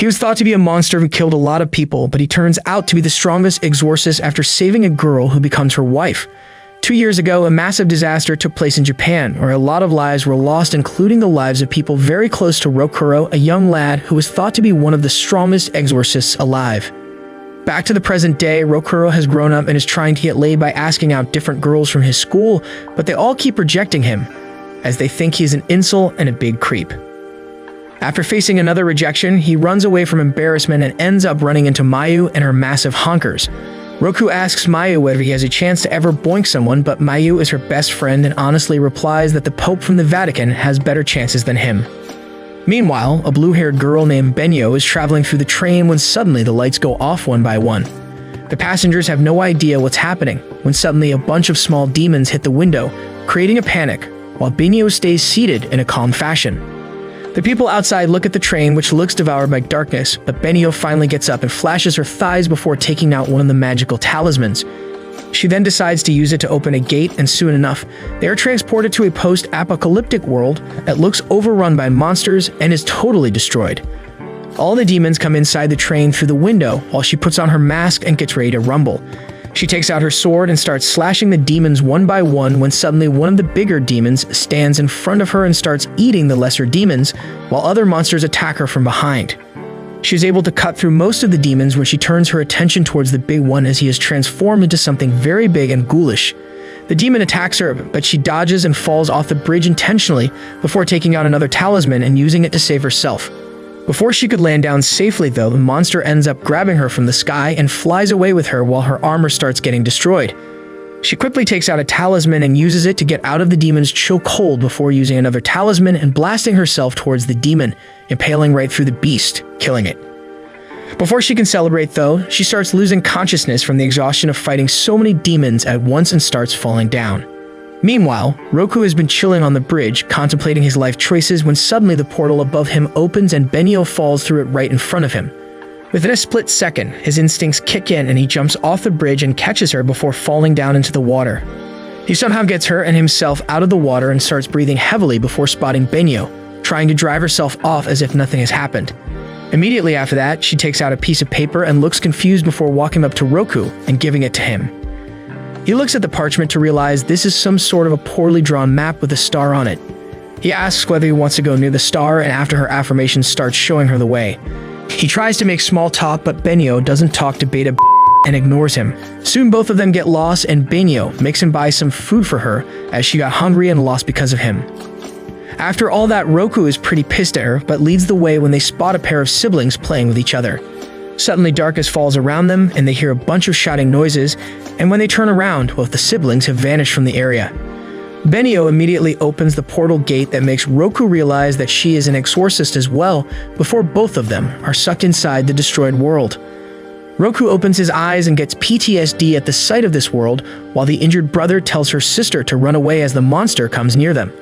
He was thought to be a monster who killed a lot of people, but he turns out to be the strongest exorcist after saving a girl who becomes her wife. 2 years ago, a massive disaster took place in Japan, where a lot of lives were lost, including the lives of people very close to Rokuro, a young lad who was thought to be one of the strongest exorcists alive. Back to the present day, Rokuro has grown up and is trying to get laid by asking out different girls from his school, but they all keep rejecting him, as they think he's an insult and a big creep. After facing another rejection, he runs away from embarrassment and ends up running into Mayu and her massive honkers. Roku asks Mayu whether he has a chance to ever boink someone, but Mayu is her best friend and honestly replies that the Pope from the Vatican has better chances than him. Meanwhile, a blue-haired girl named Benyo is traveling through the train when suddenly the lights go off one by one. The passengers have no idea what's happening, when suddenly a bunch of small demons hit the window, creating a panic, while Benyo stays seated in a calm fashion. The people outside look at the train, which looks devoured by darkness, but Benio finally gets up and flashes her thighs before taking out one of the magical talismans. She then decides to use it to open a gate, and soon enough, they are transported to a post-apocalyptic world that looks overrun by monsters and is totally destroyed. All the demons come inside the train through the window while she puts on her mask and gets ready to rumble. She takes out her sword and starts slashing the demons one by one when suddenly one of the bigger demons stands in front of her and starts eating the lesser demons, while other monsters attack her from behind. She is able to cut through most of the demons when she turns her attention towards the big one as he is transformed into something very big and ghoulish. The demon attacks her, but she dodges and falls off the bridge intentionally before taking out another talisman and using it to save herself. Before she could land down safely though, the monster ends up grabbing her from the sky and flies away with her while her armor starts getting destroyed. She quickly takes out a talisman and uses it to get out of the demon's chokehold before using another talisman and blasting herself towards the demon, impaling right through the beast, killing it. Before she can celebrate though, she starts losing consciousness from the exhaustion of fighting so many demons at once and starts falling down. Meanwhile, Roku has been chilling on the bridge, contemplating his life choices when suddenly the portal above him opens and Benio falls through it right in front of him. Within a split second, his instincts kick in and he jumps off the bridge and catches her before falling down into the water. He somehow gets her and himself out of the water and starts breathing heavily before spotting Benio, trying to drive herself off as if nothing has happened. Immediately after that, she takes out a piece of paper and looks confused before walking up to Roku and giving it to him. He looks at the parchment to realize this is some sort of a poorly drawn map with a star on it. He asks whether he wants to go near the star, and after her affirmation starts showing her the way. He tries to make small talk, but Benio doesn't talk to Beta and ignores him. Soon both of them get lost, and Benio makes him buy some food for her as she got hungry and lost because of him. After all that, Roku is pretty pissed at her, but leads the way when they spot a pair of siblings playing with each other. Suddenly darkness falls around them, and they hear a bunch of shouting noises, and when they turn around, both the siblings have vanished from the area. Benio immediately opens the portal gate that makes Roku realize that she is an exorcist as well, before both of them are sucked inside the destroyed world. Roku opens his eyes and gets PTSD at the sight of this world, while the injured brother tells her sister to run away as the monster comes near them.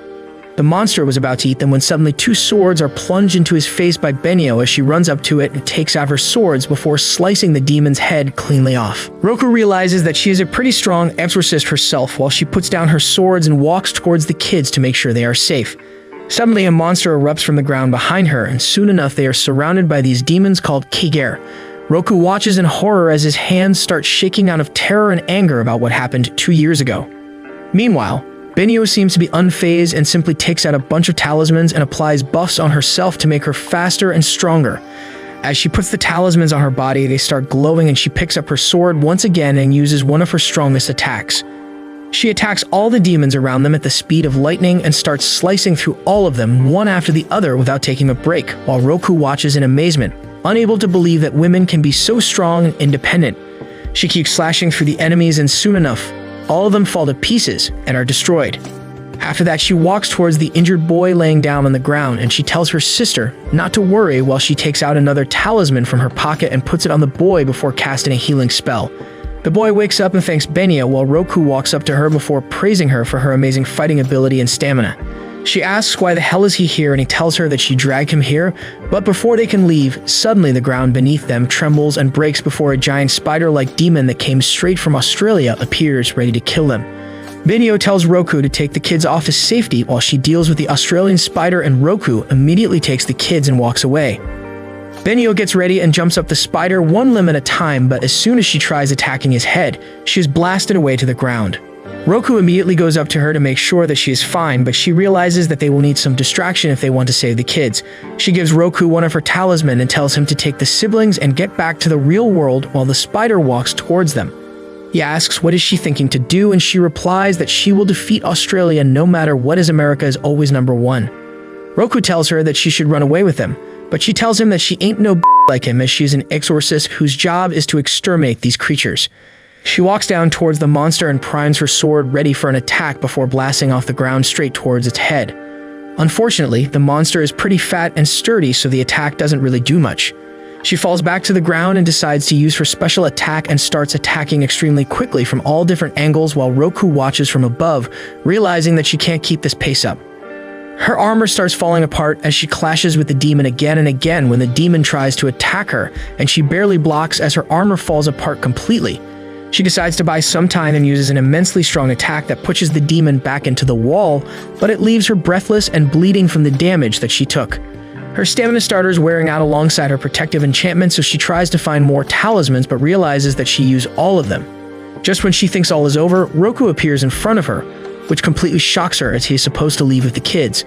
The monster was about to eat them when suddenly two swords are plunged into his face by Benio as she runs up to it and takes out her swords before slicing the demon's head cleanly off. Roku realizes that she is a pretty strong exorcist herself while she puts down her swords and walks towards the kids to make sure they are safe. Suddenly a monster erupts from the ground behind her, and soon enough they are surrounded by these demons called Kiger. Roku watches in horror as his hands start shaking out of terror and anger about what happened 2 years ago. Meanwhile, Benio seems to be unfazed and simply takes out a bunch of talismans and applies buffs on herself to make her faster and stronger. As she puts the talismans on her body, they start glowing and she picks up her sword once again and uses one of her strongest attacks. She attacks all the demons around them at the speed of lightning and starts slicing through all of them one after the other without taking a break, while Roku watches in amazement, unable to believe that women can be so strong and independent. She keeps slashing through the enemies and soon enough, all of them fall to pieces and are destroyed. After that, she walks towards the injured boy laying down on the ground and she tells her sister not to worry while she takes out another talisman from her pocket and puts it on the boy before casting a healing spell. The boy wakes up and thanks Benio while Roku walks up to her before praising her for her amazing fighting ability and stamina. She asks why the hell is he here and he tells her that she dragged him here, but before they can leave, suddenly the ground beneath them trembles and breaks before a giant spider-like demon that came straight from Australia appears ready to kill them. Benio tells Roku to take the kids off his safety while she deals with the Australian spider, and Roku immediately takes the kids and walks away. Benio gets ready and jumps up the spider one limb at a time, but as soon as she tries attacking his head, she is blasted away to the ground. Roku immediately goes up to her to make sure that she is fine, but she realizes that they will need some distraction if they want to save the kids. She gives Roku one of her talismans and tells him to take the siblings and get back to the real world while the spider walks towards them. He asks what is she thinking to do, and she replies that she will defeat Australia no matter what, as America is always number one. Roku tells her that she should run away with him, but she tells him that she ain't no like him, as she is an exorcist whose job is to exterminate these creatures. She walks down towards the monster and primes her sword ready for an attack before blasting off the ground straight towards its head. Unfortunately, the monster is pretty fat and sturdy, so the attack doesn't really do much. She falls back to the ground and decides to use her special attack and starts attacking extremely quickly from all different angles while Roku watches from above, realizing that she can't keep this pace up. Her armor starts falling apart as she clashes with the demon again and again when the demon tries to attack her, and she barely blocks as her armor falls apart completely. She decides to buy some time and uses an immensely strong attack that pushes the demon back into the wall, but it leaves her breathless and bleeding from the damage that she took. Her stamina starter is wearing out alongside her protective enchantment, so she tries to find more talismans but realizes that she used all of them. Just when she thinks all is over, Roku appears in front of her, which completely shocks her as he is supposed to leave with the kids.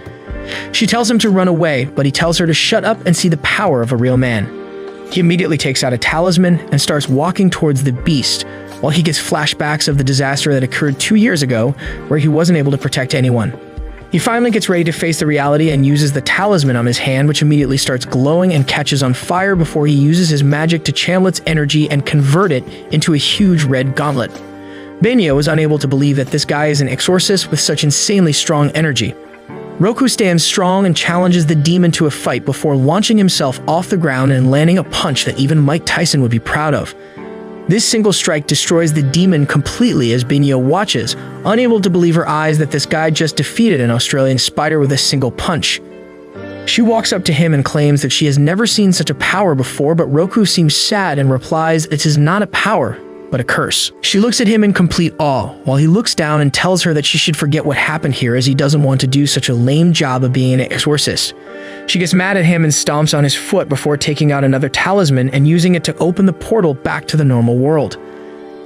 She tells him to run away, but he tells her to shut up and see the power of a real man. He immediately takes out a talisman and starts walking towards the beast, while he gets flashbacks of the disaster that occurred 2 years ago, where he wasn't able to protect anyone. He finally gets ready to face the reality and uses the talisman on his hand, which immediately starts glowing and catches on fire before he uses his magic to channel its energy and convert it into a huge red gauntlet. Benio is unable to believe that this guy is an exorcist with such insanely strong energy. Roku stands strong and challenges the demon to a fight before launching himself off the ground and landing a punch that even Mike Tyson would be proud of. This single strike destroys the demon completely as Benio watches, unable to believe her eyes that this guy just defeated an Australian spider with a single punch. She walks up to him and claims that she has never seen such a power before, but Roku seems sad and replies it is not a power, but a curse. She looks at him in complete awe, while he looks down and tells her that she should forget what happened here as he doesn't want to do such a lame job of being an exorcist. She gets mad at him and stomps on his foot before taking out another talisman and using it to open the portal back to the normal world.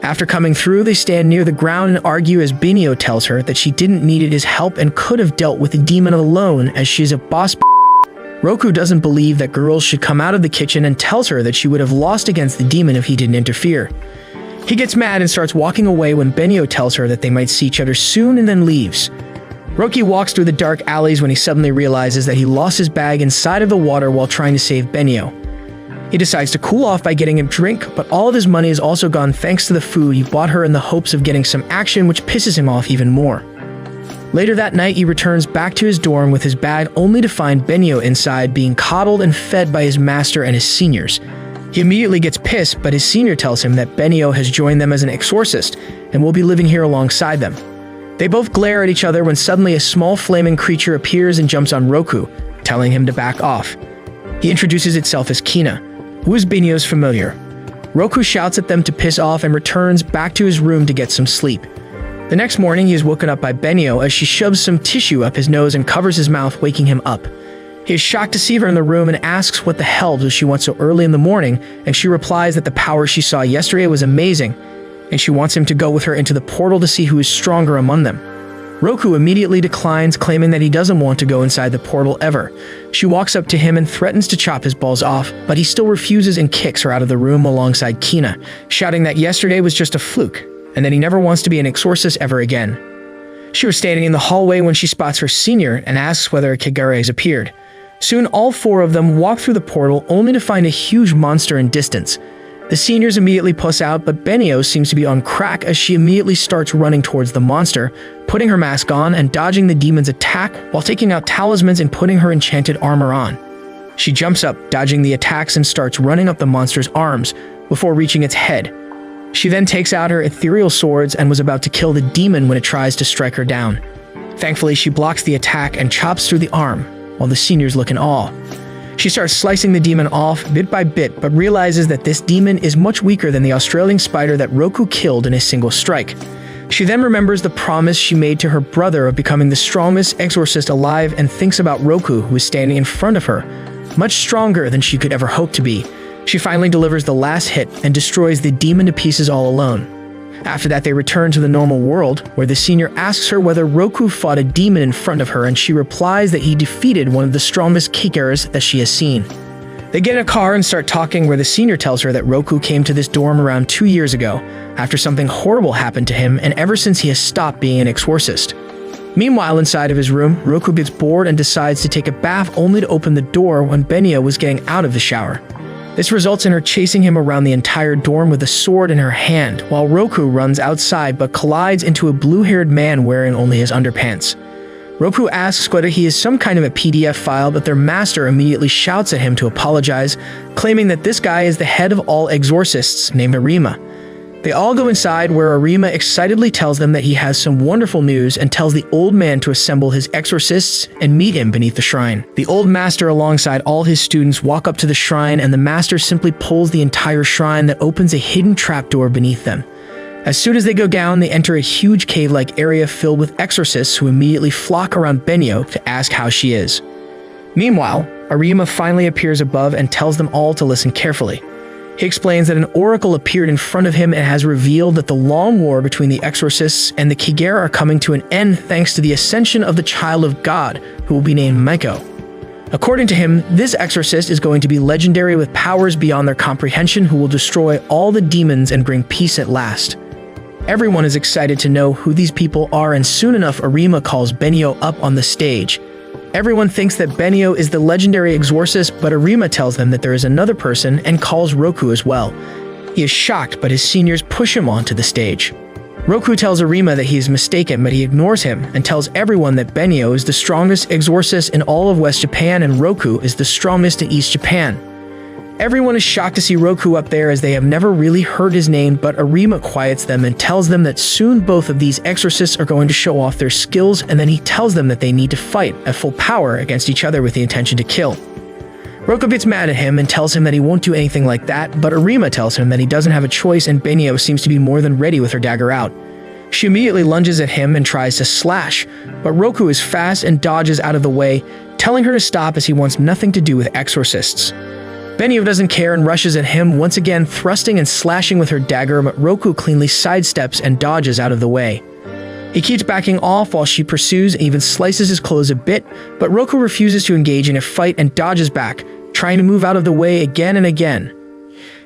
After coming through, they stand near the ground and argue as Benio tells her that she didn't need his help and could have dealt with the demon alone as she is a boss. Roku doesn't believe that girls should come out of the kitchen and tells her that she would have lost against the demon if he didn't interfere. He gets mad and starts walking away when Benio tells her that they might see each other soon and then leaves. Roki walks through the dark alleys when he suddenly realizes that he lost his bag inside of the water while trying to save Benio. He decides to cool off by getting a drink, but all of his money is also gone thanks to the food he bought her in the hopes of getting some action, which pisses him off even more. Later that night, he returns back to his dorm with his bag only to find Benio inside being coddled and fed by his master and his seniors. He immediately gets pissed, but his senior tells him that Benio has joined them as an exorcist and will be living here alongside them. They both glare at each other when suddenly a small flaming creature appears and jumps on Roku, telling him to back off. He introduces itself as Kina, who is Benio's familiar. Roku shouts at them to piss off and returns back to his room to get some sleep. The next morning, he is woken up by Benio as she shoves some tissue up his nose and covers his mouth, waking him up. He is shocked to see her in the room and asks what the hell does she want so early in the morning, and she replies that the power she saw yesterday was amazing, and she wants him to go with her into the portal to see who is stronger among them. Roku immediately declines, claiming that he doesn't want to go inside the portal ever. She walks up to him and threatens to chop his balls off, but he still refuses and kicks her out of the room alongside Kina, shouting that yesterday was just a fluke, and that he never wants to be an exorcist ever again. She was standing in the hallway when she spots her senior and asks whether a Kigare has appeared. Soon all four of them walk through the portal only to find a huge monster in distance. The seniors immediately puss out, but Benio seems to be on crack as she immediately starts running towards the monster, putting her mask on and dodging the demon's attack while taking out talismans and putting her enchanted armor on. She jumps up, dodging the attacks, and starts running up the monster's arms before reaching its head. She then takes out her ethereal swords and was about to kill the demon when it tries to strike her down. Thankfully, she blocks the attack and chops through the arm, while the seniors look in awe. She starts slicing the demon off bit by bit, but realizes that this demon is much weaker than the Australian spider that Roku killed in a single strike. She then remembers the promise she made to her brother of becoming the strongest exorcist alive and thinks about Roku, who is standing in front of her, much stronger than she could ever hope to be. She finally delivers the last hit and destroys the demon to pieces all alone. After that, they return to the normal world, where the senior asks her whether Roku fought a demon in front of her, and she replies that he defeated one of the strongest kickers that she has seen. They get in a car and start talking, where the senior tells her that Roku came to this dorm around 2 years ago, after something horrible happened to him, and ever since he has stopped being an exorcist. Meanwhile, inside of his room, Roku gets bored and decides to take a bath, only to open the door when Benio was getting out of the shower. This results in her chasing him around the entire dorm with a sword in her hand, while Roku runs outside but collides into a blue-haired man wearing only his underpants. Roku asks whether he is some kind of a PDF file, but their master immediately shouts at him to apologize, claiming that this guy is the head of all exorcists, named Arima. They all go inside, where Arima excitedly tells them that he has some wonderful news and tells the old man to assemble his exorcists and meet him beneath the shrine. The old master alongside all his students walk up to the shrine, and the master simply pulls the entire shrine that opens a hidden trapdoor beneath them. As soon as they go down, they enter a huge cave-like area filled with exorcists who immediately flock around Benio to ask how she is. Meanwhile, Arima finally appears above and tells them all to listen carefully. He explains that an oracle appeared in front of him and has revealed that the long war between the exorcists and the Kiger are coming to an end thanks to the ascension of the child of God, who will be named Maiko. According to him, this exorcist is going to be legendary with powers beyond their comprehension, who will destroy all the demons and bring peace at last. Everyone is excited to know who these people are, and soon enough Arima calls Benio up on the stage. Everyone thinks that Benio is the legendary exorcist, but Arima tells them that there is another person and calls Roku as well. He is shocked, but his seniors push him onto the stage. Roku tells Arima that he is mistaken, but he ignores him and tells everyone that Benio is the strongest exorcist in all of West Japan and Roku is the strongest in East Japan. Everyone is shocked to see Roku up there, as they have never really heard his name, but Arima quiets them and tells them that soon both of these exorcists are going to show off their skills, and then he tells them that they need to fight at full power against each other with the intention to kill. Roku gets mad at him and tells him that he won't do anything like that, but Arima tells him that he doesn't have a choice, and Benio seems to be more than ready with her dagger out. She immediately lunges at him and tries to slash, but Roku is fast and dodges out of the way, telling her to stop as he wants nothing to do with exorcists. Benio doesn't care and rushes at him, once again thrusting and slashing with her dagger, but Roku cleanly sidesteps and dodges out of the way. He keeps backing off while she pursues and even slices his clothes a bit, but Roku refuses to engage in a fight and dodges back, trying to move out of the way again and again.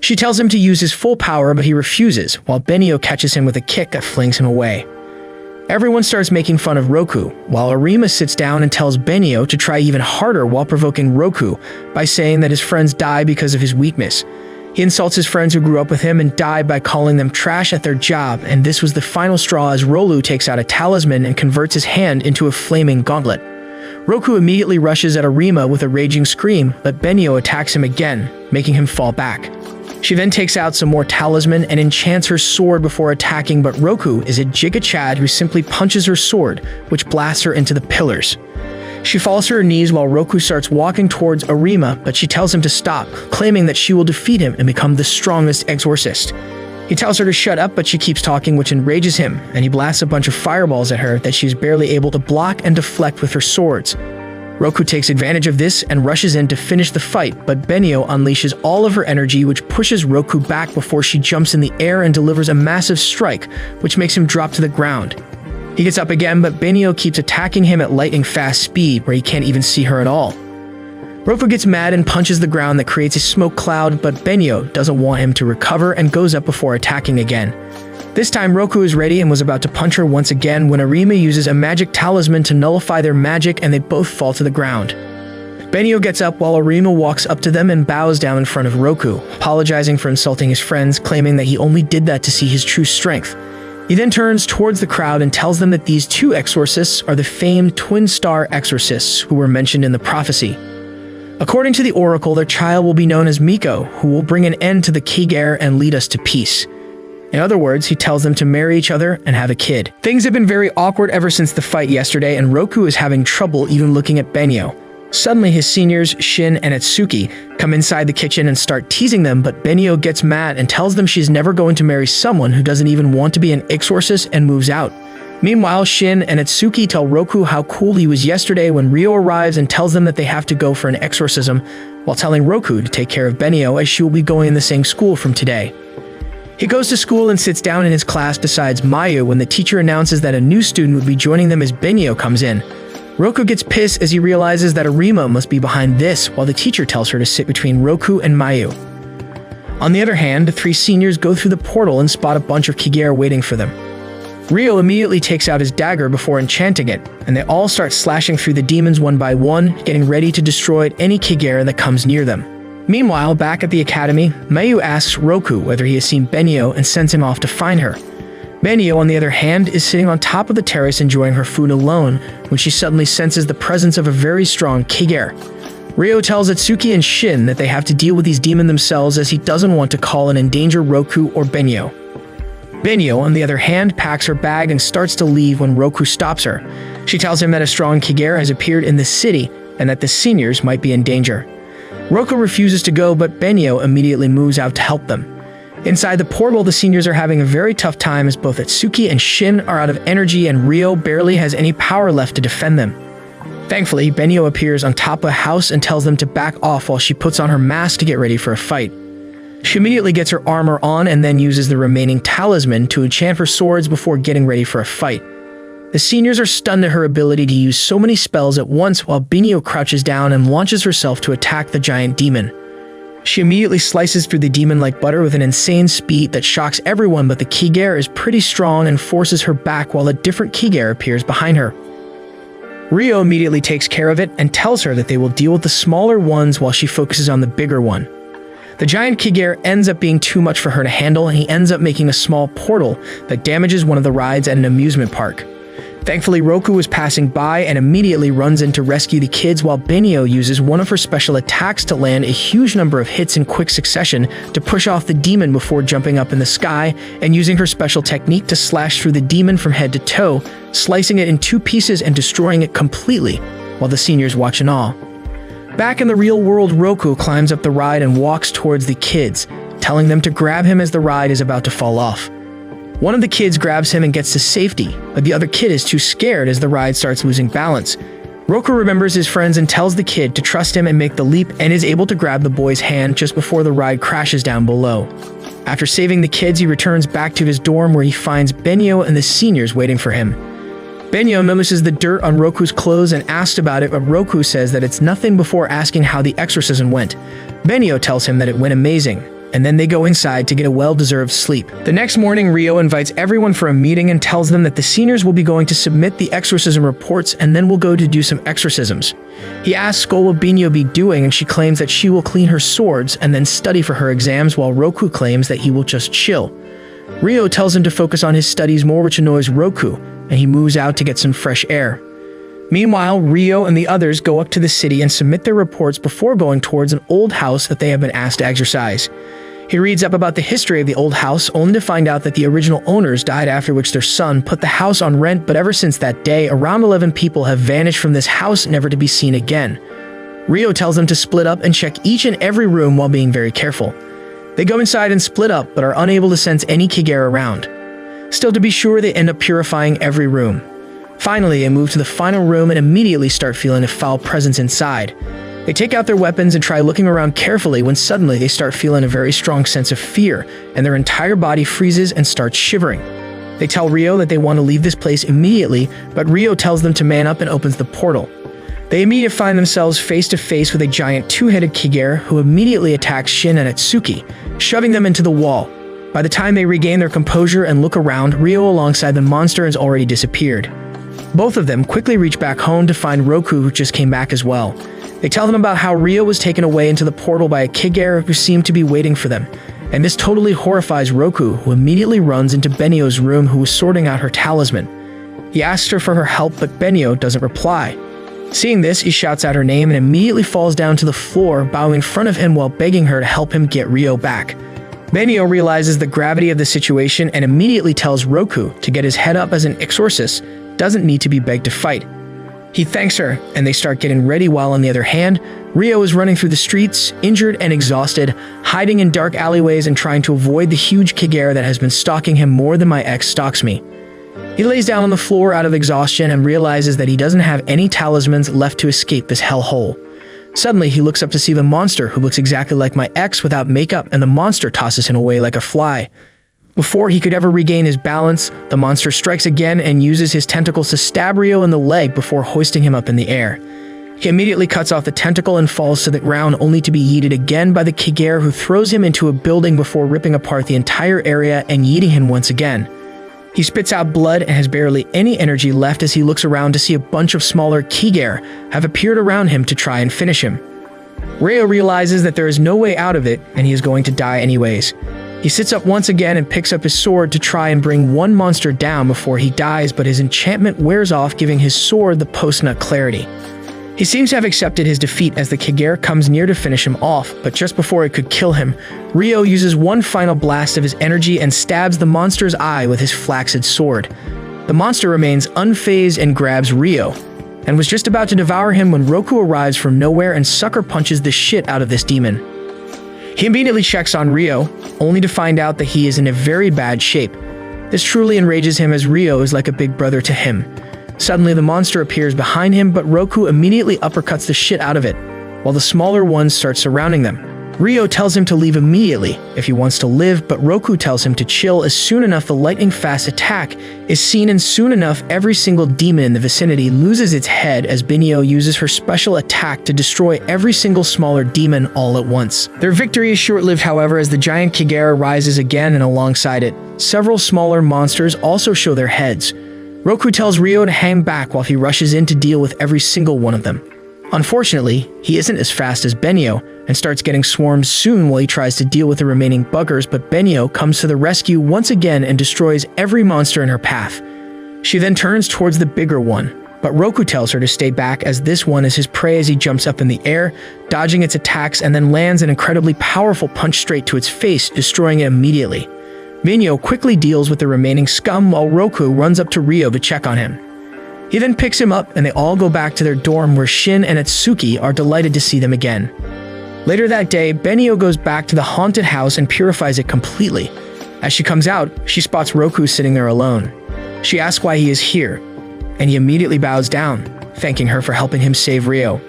She tells him to use his full power, but he refuses, while Benio catches him with a kick that flings him away. Everyone starts making fun of Roku, while Arima sits down and tells Benio to try even harder while provoking Roku by saying that his friends die because of his weakness. He insults his friends who grew up with him and died by calling them trash at their job, and this was the final straw as Rolu takes out a talisman and converts his hand into a flaming gauntlet. Roku immediately rushes at Arima with a raging scream, but Benio attacks him again, making him fall back. She then takes out some more talisman and enchants her sword before attacking, but Roku is a Giga Chad who simply punches her sword, which blasts her into the pillars. She falls to her knees while Roku starts walking towards Arima, but she tells him to stop, claiming that she will defeat him and become the strongest exorcist. He tells her to shut up, but she keeps talking, which enrages him, and he blasts a bunch of fireballs at her that she is barely able to block and deflect with her swords. Roku takes advantage of this and rushes in to finish the fight, but Benio unleashes all of her energy, which pushes Roku back before she jumps in the air and delivers a massive strike, which makes him drop to the ground. He gets up again, but Benio keeps attacking him at lightning fast speed, where he can't even see her at all. Roku gets mad and punches the ground that creates a smoke cloud, but Benio doesn't want him to recover and goes up before attacking again. This time, Roku is ready and was about to punch her once again when Arima uses a magic talisman to nullify their magic, and they both fall to the ground. Benio gets up while Arima walks up to them and bows down in front of Roku, apologizing for insulting his friends, claiming that he only did that to see his true strength. He then turns towards the crowd and tells them that these two exorcists are the famed twin star exorcists who were mentioned in the prophecy. According to the oracle, their child will be known as Miko, who will bring an end to the Kiger and lead us to peace. In other words, he tells them to marry each other and have a kid. Things have been very awkward ever since the fight yesterday, and Roku is having trouble even looking at Benio. Suddenly, his seniors, Shin and Atsuki, come inside the kitchen and start teasing them, but Benio gets mad and tells them she's never going to marry someone who doesn't even want to be an exorcist and moves out. Meanwhile, Shin and Atsuki tell Roku how cool he was yesterday when Ryo arrives and tells them that they have to go for an exorcism, while telling Roku to take care of Benio as she will be going in the same school from today. He goes to school and sits down in his class beside Mayu when the teacher announces that a new student would be joining them as Benio comes in. Roku gets pissed as he realizes that Arima must be behind this, while the teacher tells her to sit between Roku and Mayu. On the other hand, the three seniors go through the portal and spot a bunch of Kigare waiting for them. Ryo immediately takes out his dagger before enchanting it, and they all start slashing through the demons one by one, getting ready to destroy any Kigare that comes near them. Meanwhile, back at the academy, Mayu asks Roku whether he has seen Benio and sends him off to find her. Benio, on the other hand, is sitting on top of the terrace enjoying her food alone when she suddenly senses the presence of a very strong Kigare. Ryo tells Atsuki and Shin that they have to deal with these demons themselves as he doesn't want to call and endanger Roku or Benio. Benio, on the other hand, packs her bag and starts to leave when Roku stops her. She tells him that a strong Kigare has appeared in the city and that the seniors might be in danger. Roku refuses to go, but Benio immediately moves out to help them. Inside the portal, the seniors are having a very tough time as both Atsuki and Shin are out of energy and Ryo barely has any power left to defend them. Thankfully, Benio appears on top of a house and tells them to back off while she puts on her mask to get ready for a fight. She immediately gets her armor on and then uses the remaining talisman to enchant her swords before getting ready for a fight. The seniors are stunned at her ability to use so many spells at once while Benio crouches down and launches herself to attack the giant demon. She immediately slices through the demon like butter with an insane speed that shocks everyone, but the Kigare is pretty strong and forces her back while a different Kigare appears behind her. Ryo immediately takes care of it and tells her that they will deal with the smaller ones while she focuses on the bigger one. The giant Kigare ends up being too much for her to handle, and he ends up making a small portal that damages one of the rides at an amusement park. Thankfully, Roku is passing by and immediately runs in to rescue the kids while Benio uses one of her special attacks to land a huge number of hits in quick succession to push off the demon before jumping up in the sky and using her special technique to slash through the demon from head to toe, slicing it in two pieces and destroying it completely, while the seniors watch in awe. Back in the real world, Roku climbs up the ride and walks towards the kids, telling them to grab him as the ride is about to fall off. One of the kids grabs him and gets to safety, but the other kid is too scared as the ride starts losing balance. Roku remembers his friends and tells the kid to trust him and make the leap, and is able to grab the boy's hand just before the ride crashes down below. After saving the kids, he returns back to his dorm where he finds Benio and the seniors waiting for him. Benio notices the dirt on Roku's clothes and asks about it, but Roku says that it's nothing before asking how the exorcism went. Benio tells him that it went amazing, and then they go inside to get a well-deserved sleep. The next morning, Ryo invites everyone for a meeting and tells them that the seniors will be going to submit the exorcism reports and then will go to do some exorcisms. He asks what will Benio be doing, and she claims that she will clean her swords and then study for her exams, while Roku claims that he will just chill. Ryo tells him to focus on his studies more, which annoys Roku, and he moves out to get some fresh air. Meanwhile, Ryo and the others go up to the city and submit their reports before going towards an old house that they have been asked to exorcise. He reads up about the history of the old house, only to find out that the original owners died, after which their son put the house on rent, but ever since that day, around 11 people have vanished from this house, never to be seen again. Ryo tells them to split up and check each and every room while being very careful. They go inside and split up, but are unable to sense any Kigare around. Still, to be sure, they end up purifying every room. Finally, they move to the final room and immediately start feeling a foul presence inside. They take out their weapons and try looking around carefully when suddenly they start feeling a very strong sense of fear, and their entire body freezes and starts shivering. They tell Ryo that they want to leave this place immediately, but Ryo tells them to man up and opens the portal. They immediately find themselves face to face with a giant two-headed Kigare who immediately attacks Shin and Atsuki, shoving them into the wall. By the time they regain their composure and look around, Ryo alongside the monster has already disappeared. Both of them quickly reach back home to find Roku, who just came back as well. They tell them about how Ryo was taken away into the portal by a Kigare who seemed to be waiting for them, and this totally horrifies Roku, who immediately runs into Benio's room, who was sorting out her talisman. He asks her for her help, but Benio doesn't reply. Seeing this, he shouts out her name and immediately falls down to the floor, bowing in front of him while begging her to help him get Ryo back. Benio realizes the gravity of the situation and immediately tells Roku to get his head up, as an exorcist doesn't need to be begged to fight. He thanks her, and they start getting ready, while on the other hand, Ryo is running through the streets, injured and exhausted, hiding in dark alleyways and trying to avoid the huge Kigare that has been stalking him more than my ex stalks me. He lays down on the floor out of exhaustion and realizes that he doesn't have any talismans left to escape this hellhole. Suddenly, he looks up to see the monster, who looks exactly like my ex without makeup, and the monster tosses him away like a fly. Before he could ever regain his balance, the monster strikes again and uses his tentacles to stab Rio in the leg before hoisting him up in the air. He immediately cuts off the tentacle and falls to the ground, only to be yeeted again by the Kigare, who throws him into a building before ripping apart the entire area and yeeting him once again. He spits out blood and has barely any energy left as he looks around to see a bunch of smaller Kigare have appeared around him to try and finish him. Rio realizes that there is no way out of it and he is going to die anyways. He sits up once again and picks up his sword to try and bring one monster down before he dies, but his enchantment wears off, giving his sword the post-nut clarity. He seems to have accepted his defeat as the Kigare comes near to finish him off, but just before it could kill him, Rio uses one final blast of his energy and stabs the monster's eye with his flaccid sword. The monster remains unfazed and grabs Rio, and was just about to devour him when Roku arrives from nowhere and sucker punches the shit out of this demon. He immediately checks on Rio, only to find out that he is in a very bad shape. This truly enrages him as Rio is like a big brother to him. Suddenly, the monster appears behind him, but Roku immediately uppercuts the shit out of it, while the smaller ones start surrounding them. Rio tells him to leave immediately if he wants to live, but Roku tells him to chill as soon enough the lightning-fast attack is seen, and soon enough every single demon in the vicinity loses its head as Benio uses her special attack to destroy every single smaller demon all at once. Their victory is short-lived, however, as the giant Kigare rises again, and alongside it, several smaller monsters also show their heads. Roku tells Rio to hang back while he rushes in to deal with every single one of them. Unfortunately, he isn't as fast as Benio and starts getting swarmed soon while he tries to deal with the remaining buggers, but Benio comes to the rescue once again and destroys every monster in her path. She then turns towards the bigger one, but Roku tells her to stay back as this one is his prey as he jumps up in the air, dodging its attacks, and then lands an incredibly powerful punch straight to its face, destroying it immediately. Benio quickly deals with the remaining scum while Roku runs up to Rio to check on him. He then picks him up and they all go back to their dorm where Shin and Atsuki are delighted to see them again. Later that day, Benio goes back to the haunted house and purifies it completely. As she comes out, she spots Roku sitting there alone. She asks why he is here, and he immediately bows down, thanking her for helping him save Rio.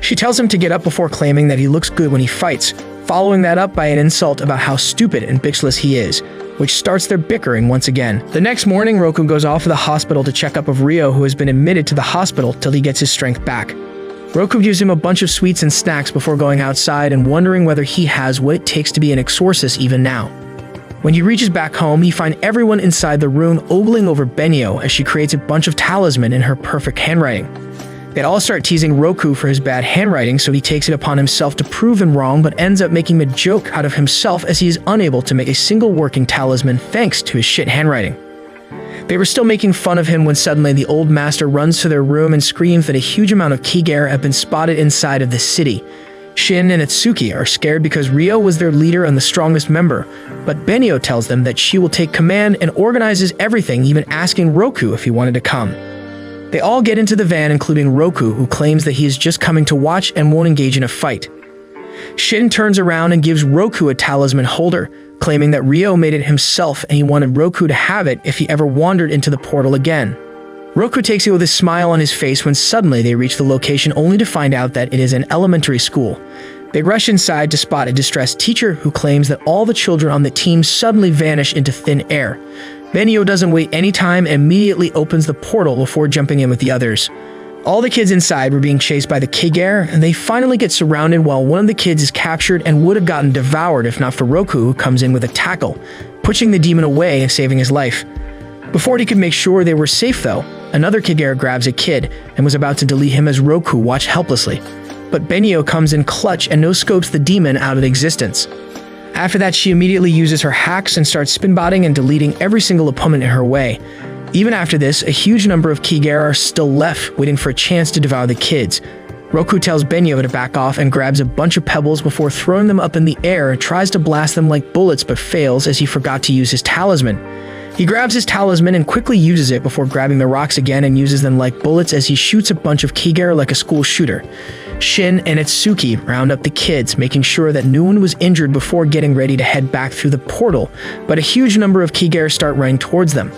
She tells him to get up before claiming that he looks good when he fights, following that up by an insult about how stupid and bitchless he is, which starts their bickering once again. The next morning, Roku goes off to the hospital to check up of Rio, who has been admitted to the hospital till he gets his strength back. Roku gives him a bunch of sweets and snacks before going outside and wondering whether he has what it takes to be an exorcist even now. When he reaches back home, he finds everyone inside the room ogling over Benio as she creates a bunch of talisman in her perfect handwriting. They all start teasing Roku for his bad handwriting, so he takes it upon himself to prove them wrong, but ends up making a joke out of himself as he is unable to make a single working talisman thanks to his shit handwriting. They were still making fun of him when suddenly the old master runs to their room and screams that a huge amount of Kigare have been spotted inside of the city. Shin and Atsuki are scared because Rio was their leader and the strongest member, but Benio tells them that she will take command and organizes everything, even asking Roku if he wanted to come. They all get into the van, including Roku, who claims that he is just coming to watch and won't engage in a fight. Shin turns around and gives Roku a talisman holder, claiming that Rio made it himself and he wanted Roku to have it if he ever wandered into the portal again. Roku takes it with a smile on his face when suddenly they reach the location only to find out that it is an elementary school. They rush inside to spot a distressed teacher who claims that all the children on the team suddenly vanish into thin air. Benio doesn't wait any time and immediately opens the portal before jumping in with the others. All the kids inside were being chased by the Kigare, and they finally get surrounded while one of the kids is captured and would have gotten devoured if not for Roku, who comes in with a tackle, pushing the demon away and saving his life. Before he could make sure they were safe though, another Kigare grabs a kid and was about to delete him as Roku watched helplessly. But Benio comes in clutch and no-scopes the demon out of existence. After that, she immediately uses her hacks and starts spinbotting and deleting every single opponent in her way. Even after this, a huge number of Kigare are still left, waiting for a chance to devour the kids. Roku tells Benio to back off and grabs a bunch of pebbles before throwing them up in the air and tries to blast them like bullets but fails as he forgot to use his talisman. He grabs his talisman and quickly uses it before grabbing the rocks again and uses them like bullets as he shoots a bunch of Kigare like a school shooter. Shin and Atsuki round up the kids, making sure that no one was injured before getting ready to head back through the portal, but a huge number of Kigare start running towards them.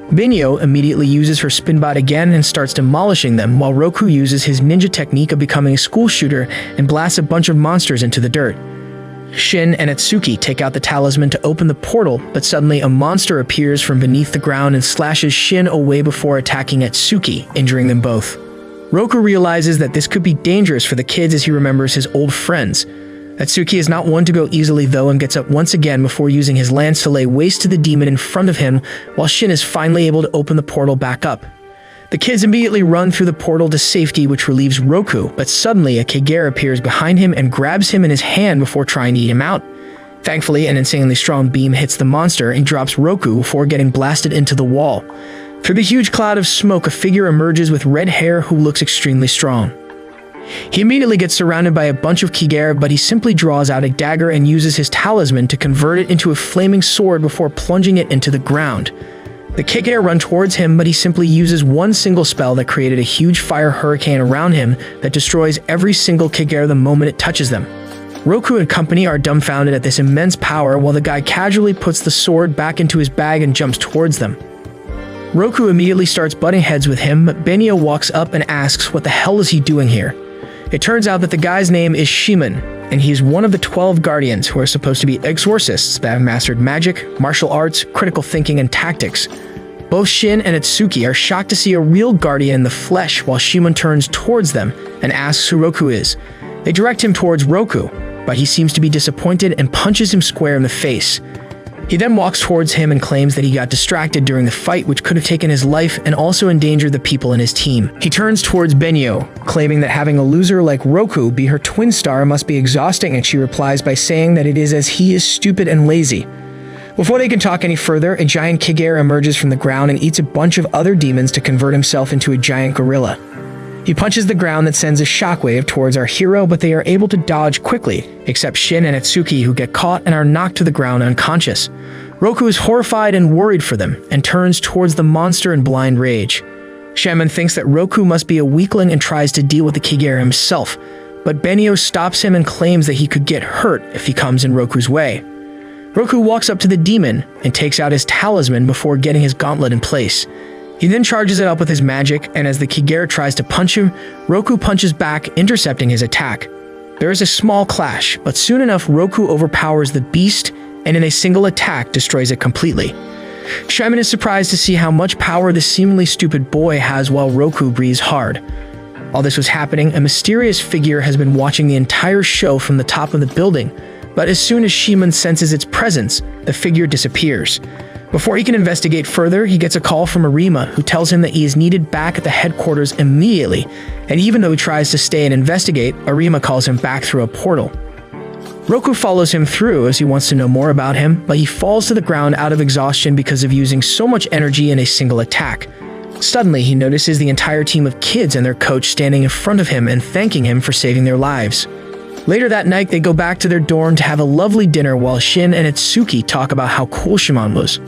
Binyo immediately uses her spinbot again and starts demolishing them, while Roku uses his ninja technique of becoming a school shooter and blasts a bunch of monsters into the dirt. Shin and Atsuki take out the talisman to open the portal, but suddenly a monster appears from beneath the ground and slashes Shin away before attacking Atsuki, injuring them both. Roku realizes that this could be dangerous for the kids as he remembers his old friends. Atsuki is not one to go easily though and gets up once again before using his lance to lay waste to the demon in front of him, while Shin is finally able to open the portal back up. The kids immediately run through the portal to safety, which relieves Roku, but suddenly a Kagero appears behind him and grabs him in his hand before trying to eat him out. Thankfully, an insanely strong beam hits the monster and drops Roku before getting blasted into the wall. Through the huge cloud of smoke, a figure emerges with red hair who looks extremely strong. He immediately gets surrounded by a bunch of Kagero, but he simply draws out a dagger and uses his talisman to convert it into a flaming sword before plunging it into the ground. The Kagero run towards him, but he simply uses one single spell that created a huge fire hurricane around him that destroys every single Kagero the moment it touches them. Roku and company are dumbfounded at this immense power, while the guy casually puts the sword back into his bag and jumps towards them. Roku immediately starts butting heads with him, but Benio walks up and asks what the hell is he doing here. It turns out that the guy's name is Shimon, and he is one of the 12 guardians who are supposed to be exorcists that have mastered magic, martial arts, critical thinking, and tactics. Both Shin and Atsuki are shocked to see a real guardian in the flesh, while Shimon turns towards them and asks who Roku is. They direct him towards Roku, but he seems to be disappointed and punches him square in the face. He then walks towards him and claims that he got distracted during the fight, which could have taken his life and also endangered the people in his team. He turns towards Benyo, claiming that having a loser like Roku be her twin star must be exhausting, and she replies by saying that it is as he is stupid and lazy. Before they can talk any further, a giant Kagero emerges from the ground and eats a bunch of other demons to convert himself into a giant gorilla. He punches the ground that sends a shockwave towards our hero, but they are able to dodge quickly, except Shin and Atsuki, who get caught and are knocked to the ground unconscious. Roku is horrified and worried for them, and turns towards the monster in blind rage. Shaman thinks that Roku must be a weakling and tries to deal with the Kagero himself, but Benio stops him and claims that he could get hurt if he comes in Roku's way. Roku walks up to the demon and takes out his talisman before getting his gauntlet in place. He then charges it up with his magic, and as the Kagero tries to punch him, Roku punches back, intercepting his attack. There is a small clash, but soon enough Roku overpowers the beast and in a single attack destroys it completely. Shaman is surprised to see how much power this seemingly stupid boy has while Roku breathes hard. While this was happening, a mysterious figure has been watching the entire show from the top of the building, but as soon as Shimon senses its presence, the figure disappears. Before he can investigate further, he gets a call from Arima, who tells him that he is needed back at the headquarters immediately, and even though he tries to stay and investigate, Arima calls him back through a portal. Roku follows him through as he wants to know more about him, but he falls to the ground out of exhaustion because of using so much energy in a single attack. Suddenly, he notices the entire team of kids and their coach standing in front of him and thanking him for saving their lives. Later that night, they go back to their dorm to have a lovely dinner while Shin and Atsuki talk about how cool Shimon was.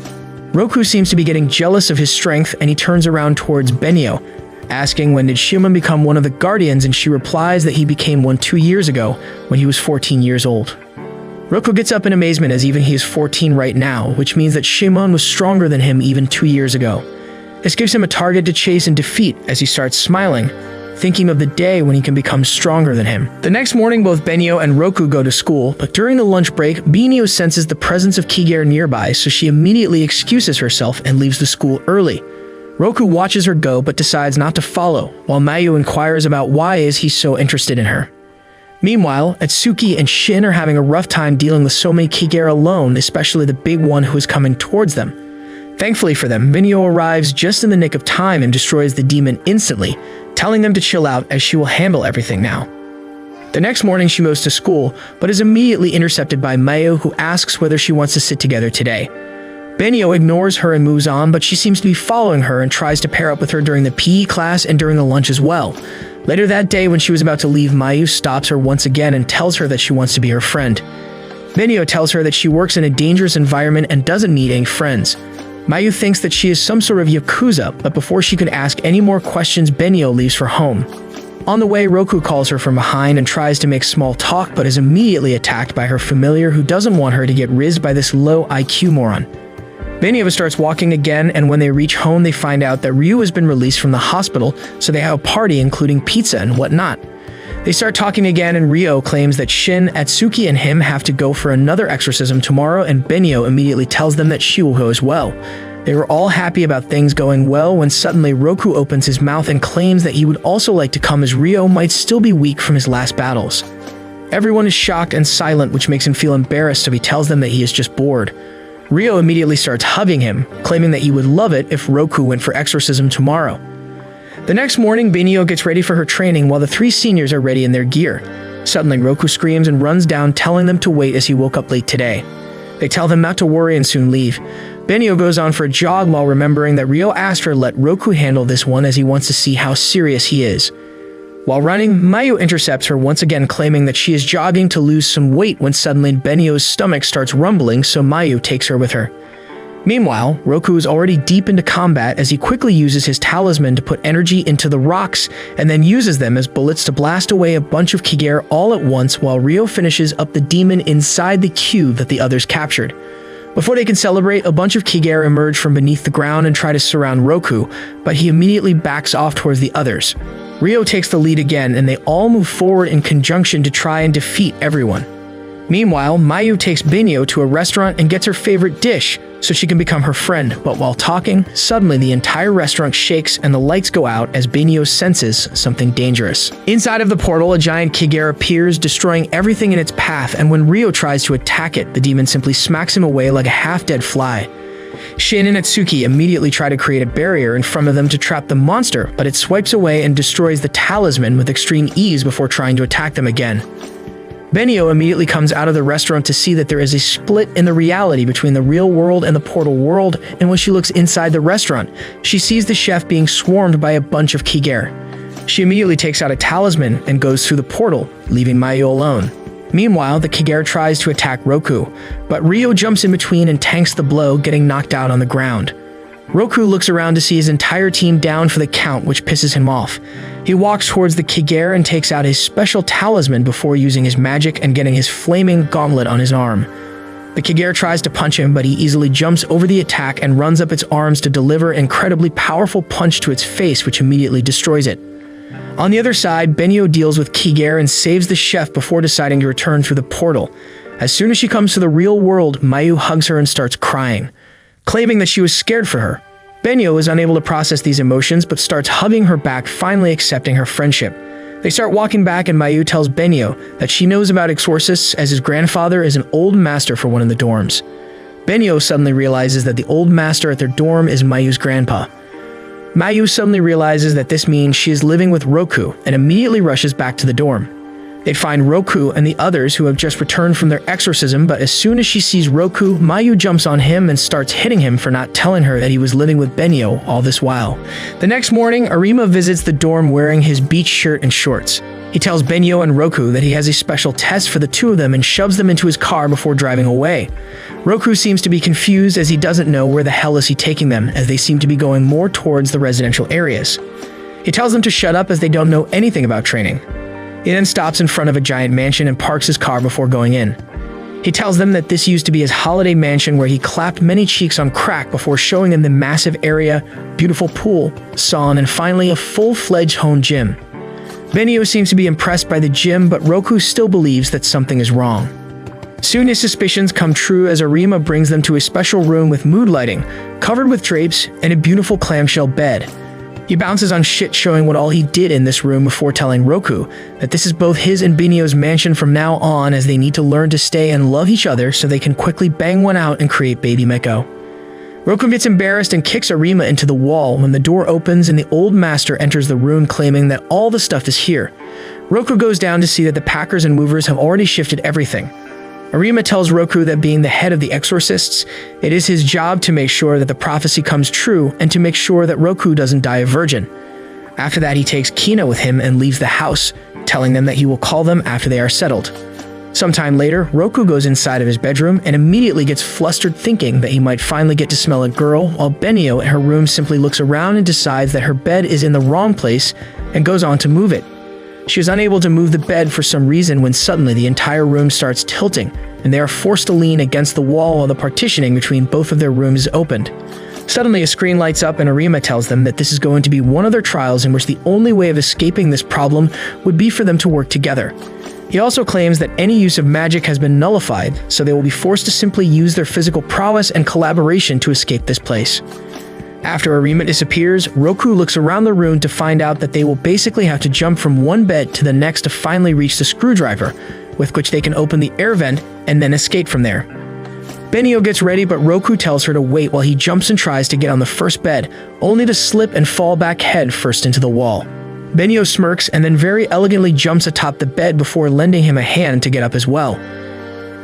Roku seems to be getting jealous of his strength, and he turns around towards Benio, asking when did Shimon become one of the guardians, and she replies that he became one 2 years ago when he was 14 years old. Roku gets up in amazement as even he is 14 right now, which means that Shimon was stronger than him even 2 years ago. This gives him a target to chase and defeat as he starts smiling, thinking of the day when he can become stronger than him. The next morning, both Benio and Roku go to school, but during the lunch break, Benio senses the presence of Kagero nearby, so she immediately excuses herself and leaves the school early. Roku watches her go but decides not to follow, while Mayu inquires about why is he so interested in her. Meanwhile, Atsuki and Shin are having a rough time dealing with so many Kagero alone, especially the big one who is coming towards them. Thankfully for them, Benio arrives just in the nick of time and destroys the demon instantly, telling them to chill out as she will handle everything now. The next morning she moves to school, but is immediately intercepted by Mayu, who asks whether she wants to sit together today. Benio ignores her and moves on, but she seems to be following her and tries to pair up with her during the PE class and during the lunch as well. Later that day, when she was about to leave, Mayu stops her once again and tells her that she wants to be her friend. Benio tells her that she works in a dangerous environment and doesn't need any friends. Mayu thinks that she is some sort of Yakuza, but before she could ask any more questions, Benio leaves for home. On the way, Roku calls her from behind and tries to make small talk, but is immediately attacked by her familiar who doesn't want her to get rizzed by this low IQ moron. Benio starts walking again, and when they reach home, they find out that Ryu has been released from the hospital, so they have a party including pizza and whatnot. They start talking again, and Ryo claims that Shin, Atsuki, and him have to go for another exorcism tomorrow, and Benio immediately tells them that she will go as well. They were all happy about things going well when suddenly Roku opens his mouth and claims that he would also like to come, as Ryo might still be weak from his last battles. Everyone is shocked and silent, which makes him feel embarrassed, so he tells them that he is just bored. Ryo immediately starts hugging him, claiming that he would love it if Roku went for exorcism tomorrow. The next morning, Benio gets ready for her training while the three seniors are ready in their gear. Suddenly, Roku screams and runs down, telling them to wait as he woke up late today. They tell him not to worry and soon leave. Benio goes on for a jog while remembering that Ryo asked her to let Roku handle this one as he wants to see how serious he is. While running, Mayu intercepts her once again, claiming that she is jogging to lose some weight when suddenly Benio's stomach starts rumbling, so Mayu takes her with her. Meanwhile, Roku is already deep into combat as he quickly uses his talisman to put energy into the rocks and then uses them as bullets to blast away a bunch of Kigare all at once while Ryo finishes up the demon inside the cube that the others captured. Before they can celebrate, a bunch of Kigare emerge from beneath the ground and try to surround Roku, but he immediately backs off towards the others. Ryo takes the lead again, and they all move forward in conjunction to try and defeat everyone. Meanwhile, Mayu takes Benio to a restaurant and gets her favorite dish so she can become her friend, but while talking, suddenly the entire restaurant shakes and the lights go out as Benio senses something dangerous. Inside of the portal, a giant Kigare appears, destroying everything in its path, and when Ryo tries to attack it, the demon simply smacks him away like a half-dead fly. Shin and Atsuki immediately try to create a barrier in front of them to trap the monster, but it swipes away and destroys the talisman with extreme ease before trying to attack them again. Benio immediately comes out of the restaurant to see that there is a split in the reality between the real world and the portal world, and when she looks inside the restaurant, she sees the chef being swarmed by a bunch of Kigare. She immediately takes out a talisman and goes through the portal, leaving Mayu alone. Meanwhile, the Kigare tries to attack Roku, but Ryo jumps in between and tanks the blow, getting knocked out on the ground. Roku looks around to see his entire team down for the count, which pisses him off. He walks towards the Kigare and takes out his special talisman before using his magic and getting his flaming gauntlet on his arm. The Kigare tries to punch him, but he easily jumps over the attack and runs up its arms to deliver an incredibly powerful punch to its face, which immediately destroys it. On the other side, Benio deals with Kigare and saves the chef before deciding to return through the portal. As soon as she comes to the real world, Mayu hugs her and starts crying, claiming that she was scared for her. Benio is unable to process these emotions but starts hugging her back, finally accepting her friendship. They start walking back and Mayu tells Benio that she knows about exorcists as his grandfather is an old master for one of the dorms. Benio suddenly realizes that the old master at their dorm is Mayu's grandpa. Mayu suddenly realizes that this means she is living with Roku and immediately rushes back to the dorm. They find Roku and the others who have just returned from their exorcism, but as soon as she sees Roku, Mayu jumps on him and starts hitting him for not telling her that he was living with Benio all this while. The next morning, Arima visits the dorm wearing his beach shirt and shorts. He tells Benio and Roku that he has a special test for the two of them and shoves them into his car before driving away. Roku seems to be confused as he doesn't know where the hell is he taking them, as they seem to be going more towards the residential areas. He tells them to shut up as they don't know anything about training. He then stops in front of a giant mansion and parks his car before going in. He tells them that this used to be his holiday mansion where he clapped many cheeks on crack before showing them the massive area, beautiful pool, sauna, and finally a full-fledged home gym. Benio seems to be impressed by the gym, but Roku still believes that something is wrong. Soon his suspicions come true as Arima brings them to a special room with mood lighting, covered with drapes, and a beautiful clamshell bed. He bounces on shit showing what all he did in this room before telling Roku that this is both his and Benio's mansion from now on, as they need to learn to stay and love each other so they can quickly bang one out and create baby Meko. Roku gets embarrassed and kicks Arima into the wall when the door opens and the old master enters the room claiming that all the stuff is here. Roku goes down to see that the packers and movers have already shifted everything. Arima tells Roku that being the head of the exorcists, it is his job to make sure that the prophecy comes true and to make sure that Roku doesn't die a virgin. After that, he takes Kina with him and leaves the house, telling them that he will call them after they are settled. Sometime later, Roku goes inside of his bedroom and immediately gets flustered thinking that he might finally get to smell a girl, while Benio in her room simply looks around and decides that her bed is in the wrong place and goes on to move it. She is unable to move the bed for some reason when suddenly the entire room starts tilting, and they are forced to lean against the wall while the partitioning between both of their rooms is opened. Suddenly, a screen lights up and Arima tells them that this is going to be one of their trials in which the only way of escaping this problem would be for them to work together. He also claims that any use of magic has been nullified, so they will be forced to simply use their physical prowess and collaboration to escape this place. After Arima disappears, Roku looks around the room to find out that they will basically have to jump from one bed to the next to finally reach the screwdriver, with which they can open the air vent and then escape from there. Benio gets ready, but Roku tells her to wait while he jumps and tries to get on the first bed, only to slip and fall back head first into the wall. Benio smirks and then very elegantly jumps atop the bed before lending him a hand to get up as well.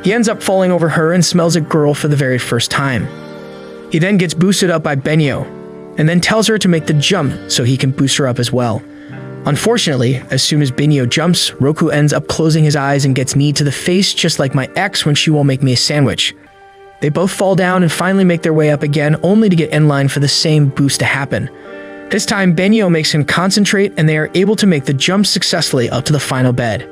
He ends up falling over her and smells a girl for the very first time. He then gets boosted up by Benio, and then tells her to make the jump so he can boost her up as well. Unfortunately, as soon as Benio jumps, Roku ends up closing his eyes and gets knee to the face just like my ex when she won't make me a sandwich. They both fall down and finally make their way up again, only to get in line for the same boost to happen. This time, Benio makes him concentrate and they are able to make the jump successfully up to the final bed.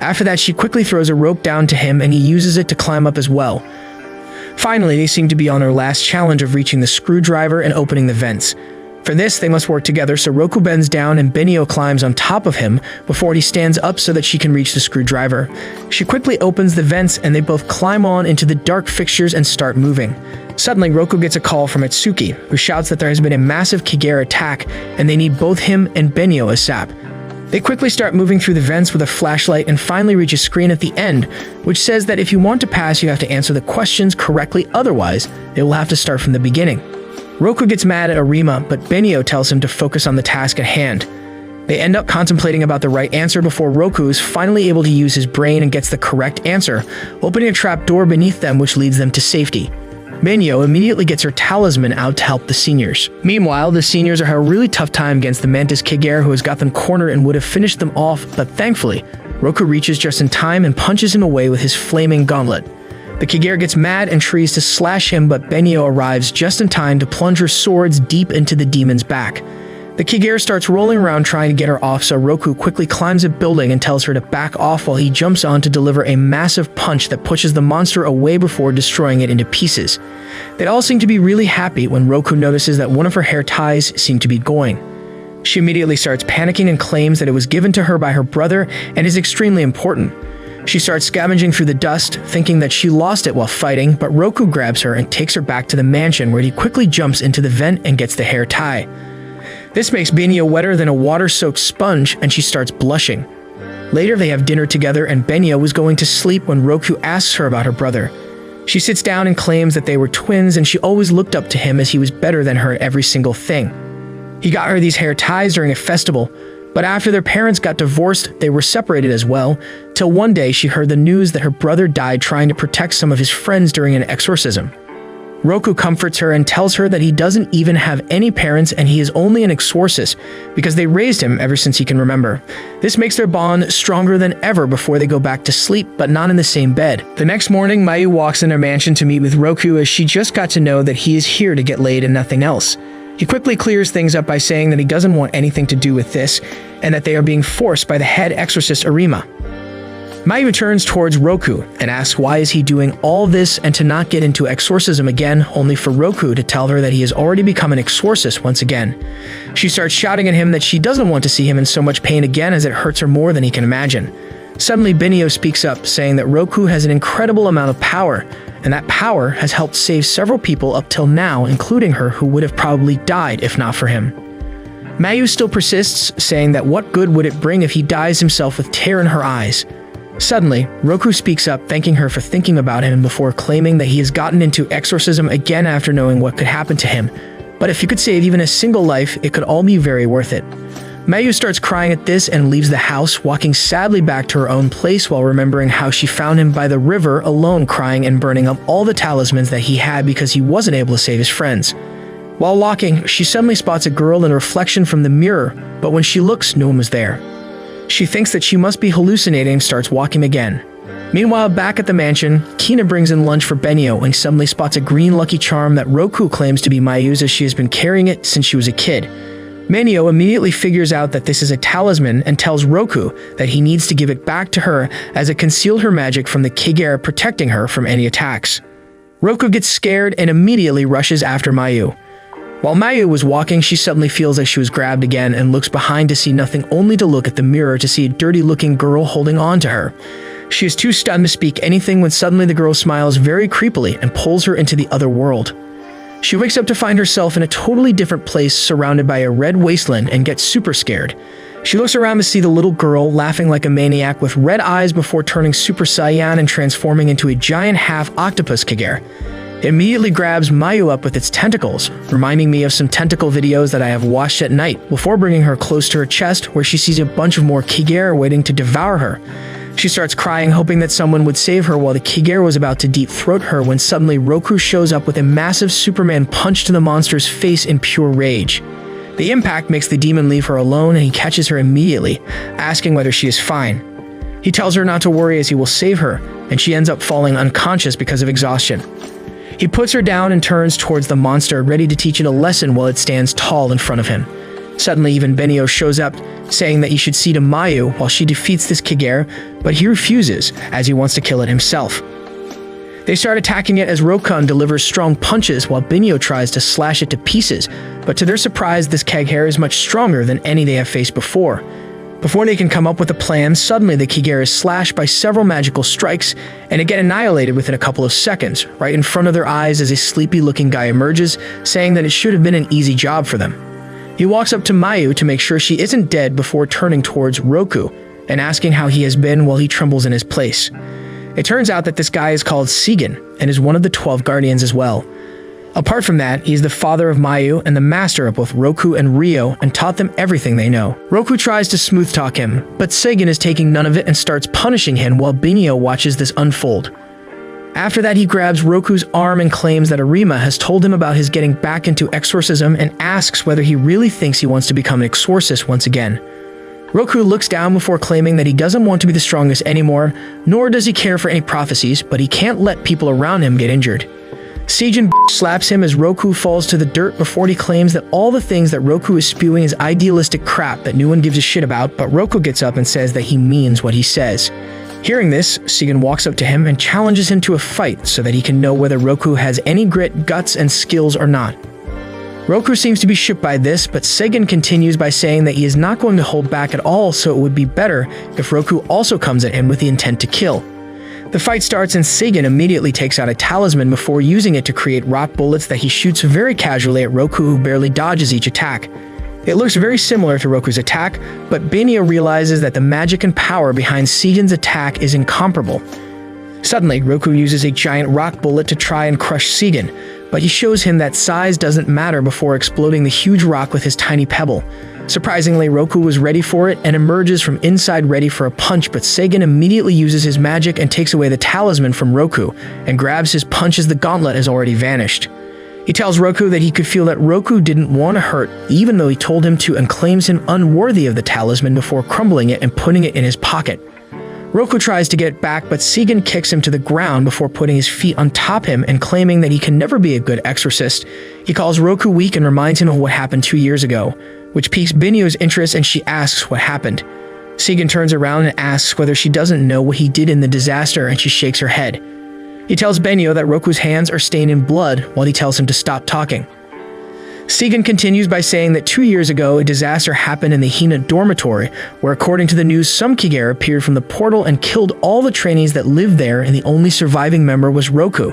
After that, she quickly throws a rope down to him and he uses it to climb up as well. Finally, they seem to be on their last challenge of reaching the screwdriver and opening the vents. For this, they must work together, so Roku bends down and Benio climbs on top of him before he stands up so that she can reach the screwdriver. She quickly opens the vents and they both climb on into the dark fixtures and start moving. Suddenly, Roku gets a call from Itsuki, who shouts that there has been a massive Kigare attack and they need both him and Benio as sap. They quickly start moving through the vents with a flashlight and finally reach a screen at the end, which says that if you want to pass, you have to answer the questions correctly, otherwise, they will have to start from the beginning. Roku gets mad at Arima, but Benio tells him to focus on the task at hand. They end up contemplating about the right answer before Roku is finally able to use his brain and gets the correct answer, opening a trap door beneath them which leads them to safety. Benio immediately gets her talisman out to help the seniors. Meanwhile, the seniors are having a really tough time against the Mantis Kigare who has got them cornered and would have finished them off, but thankfully, Roku reaches just in time and punches him away with his flaming gauntlet. The Kigare gets mad and tries to slash him, but Benio arrives just in time to plunge her swords deep into the demon's back. The Kigare starts rolling around trying to get her off, so Roku quickly climbs a building and tells her to back off while he jumps on to deliver a massive punch that pushes the monster away before destroying it into pieces. They all seem to be really happy when Roku notices that one of her hair ties seem to be going. She immediately starts panicking and claims that it was given to her by her brother and is extremely important. She starts scavenging through the dust, thinking that she lost it while fighting, but Roku grabs her and takes her back to the mansion where he quickly jumps into the vent and gets the hair tie. This makes Benio wetter than a water-soaked sponge and she starts blushing. Later they have dinner together and Benio was going to sleep when Roku asks her about her brother. She sits down and claims that they were twins and she always looked up to him as he was better than her at every single thing. He got her these hair ties during a festival, but after their parents got divorced, they were separated as well, till one day she heard the news that her brother died trying to protect some of his friends during an exorcism. Roku comforts her and tells her that he doesn't even have any parents and he is only an exorcist because they raised him ever since he can remember. This makes their bond stronger than ever before they go back to sleep, but not in the same bed. The next morning, Mayu walks in their mansion to meet with Roku as she just got to know that he is here to get laid and nothing else. He quickly clears things up by saying that he doesn't want anything to do with this, and that they are being forced by the head exorcist Arima. Mayu turns towards Roku and asks why is he doing all this and to not get into exorcism again, only for Roku to tell her that he has already become an exorcist once again. She starts shouting at him that she doesn't want to see him in so much pain again as it hurts her more than he can imagine. Suddenly, Benio speaks up, saying that Roku has an incredible amount of power, and that power has helped save several people up till now, including her, who would have probably died if not for him. Mayu still persists, saying that what good would it bring if he dies himself with tear in her eyes. Suddenly, Roku speaks up, thanking her for thinking about him before claiming that he has gotten into exorcism again after knowing what could happen to him, but if he could save even a single life, it could all be very worth it. Mayu starts crying at this and leaves the house, walking sadly back to her own place while remembering how she found him by the river alone crying and burning up all the talismans that he had because he wasn't able to save his friends. While walking, she suddenly spots a girl in a reflection from the mirror, but when she looks, no one was there. She thinks that she must be hallucinating and starts walking again. Meanwhile, back at the mansion, Kina brings in lunch for Benio and suddenly spots a green Lucky Charm that Roku claims to be Mayu's as she has been carrying it since she was a kid. Benio immediately figures out that this is a talisman and tells Roku that he needs to give it back to her as it concealed her magic from the Kigare, protecting her from any attacks. Roku gets scared and immediately rushes after Mayu. While Mayu was walking, she suddenly feels like she was grabbed again and looks behind to see nothing, only to look at the mirror to see a dirty-looking girl holding on to her. She is too stunned to speak anything when suddenly the girl smiles very creepily and pulls her into the other world. She wakes up to find herself in a totally different place surrounded by a red wasteland and gets super scared. She looks around to see the little girl laughing like a maniac with red eyes before turning Super Saiyan and transforming into a giant half-octopus Kigare. It immediately grabs Mayu up with its tentacles, reminding me of some tentacle videos that I have watched at night, before bringing her close to her chest where she sees a bunch of more Kigare waiting to devour her. She starts crying, hoping that someone would save her while the Kigare was about to deep-throat her when suddenly Roku shows up with a massive Superman punch to the monster's face in pure rage. The impact makes the demon leave her alone and he catches her immediately, asking whether she is fine. He tells her not to worry as he will save her, and she ends up falling unconscious because of exhaustion. He puts her down and turns towards the monster, ready to teach it a lesson while it stands tall in front of him. Suddenly, even Benio shows up, saying that he should see to Mayu while she defeats this Kigare, but he refuses, as he wants to kill it himself. They start attacking it as Rokun delivers strong punches while Benio tries to slash it to pieces, but to their surprise, this Kigare is much stronger than any they have faced before. Before they can come up with a plan, suddenly the Kigare is slashed by several magical strikes, and it gets annihilated within a couple of seconds, right in front of their eyes as a sleepy-looking guy emerges, saying that it should have been an easy job for them. He walks up to Mayu to make sure she isn't dead before turning towards Roku and asking how he has been while he trembles in his place. It turns out that this guy is called Seigen and is one of the 12 Guardians as well. Apart from that, he's the father of Mayu and the master of both Roku and Ryo and taught them everything they know. Roku tries to smooth talk him, but Seigen is taking none of it and starts punishing him while Benio watches this unfold. After that, he grabs Roku's arm and claims that Arima has told him about his getting back into exorcism and asks whether he really thinks he wants to become an exorcist once again. Roku looks down before claiming that he doesn't want to be the strongest anymore, nor does he care for any prophecies, but he can't let people around him get injured. Seigen slaps him as Roku falls to the dirt before he claims that all the things that Roku is spewing is idealistic crap that no one gives a shit about, but Roku gets up and says that he means what he says. Hearing this, Seigen walks up to him and challenges him to a fight so that he can know whether Roku has any grit, guts, and skills or not. Roku seems to be shook by this, but Seigen continues by saying that he is not going to hold back at all, so it would be better if Roku also comes at him with the intent to kill. The fight starts and Seigen immediately takes out a talisman before using it to create rock bullets that he shoots very casually at Roku, who barely dodges each attack. It looks very similar to Roku's attack, but Benio realizes that the magic and power behind Seigen's attack is incomparable. Suddenly, Roku uses a giant rock bullet to try and crush Seigen, but he shows him that size doesn't matter before exploding the huge rock with his tiny pebble. Surprisingly, Roku was ready for it and emerges from inside ready for a punch, but Seigen immediately uses his magic and takes away the talisman from Roku and grabs his punch as the gauntlet has already vanished. He tells Roku that he could feel that Roku didn't want to hurt even though he told him to, and claims him unworthy of the talisman before crumbling it and putting it in his pocket. Roku tries to get back, but Seigen kicks him to the ground before putting his feet on top him and claiming that he can never be a good exorcist. He calls Roku weak and reminds him of what happened 2 years ago, which piques Benio's interest, and she asks what happened. Seigen turns around and asks whether she doesn't know what he did in the disaster, and she shakes her head. He tells Benio that Roku's hands are stained in blood while he tells him to stop talking. Seigen continues by saying that 2 years ago, a disaster happened in the Hina dormitory, where according to the news, some Kigare appeared from the portal and killed all the trainees that lived there, and the only surviving member was Roku.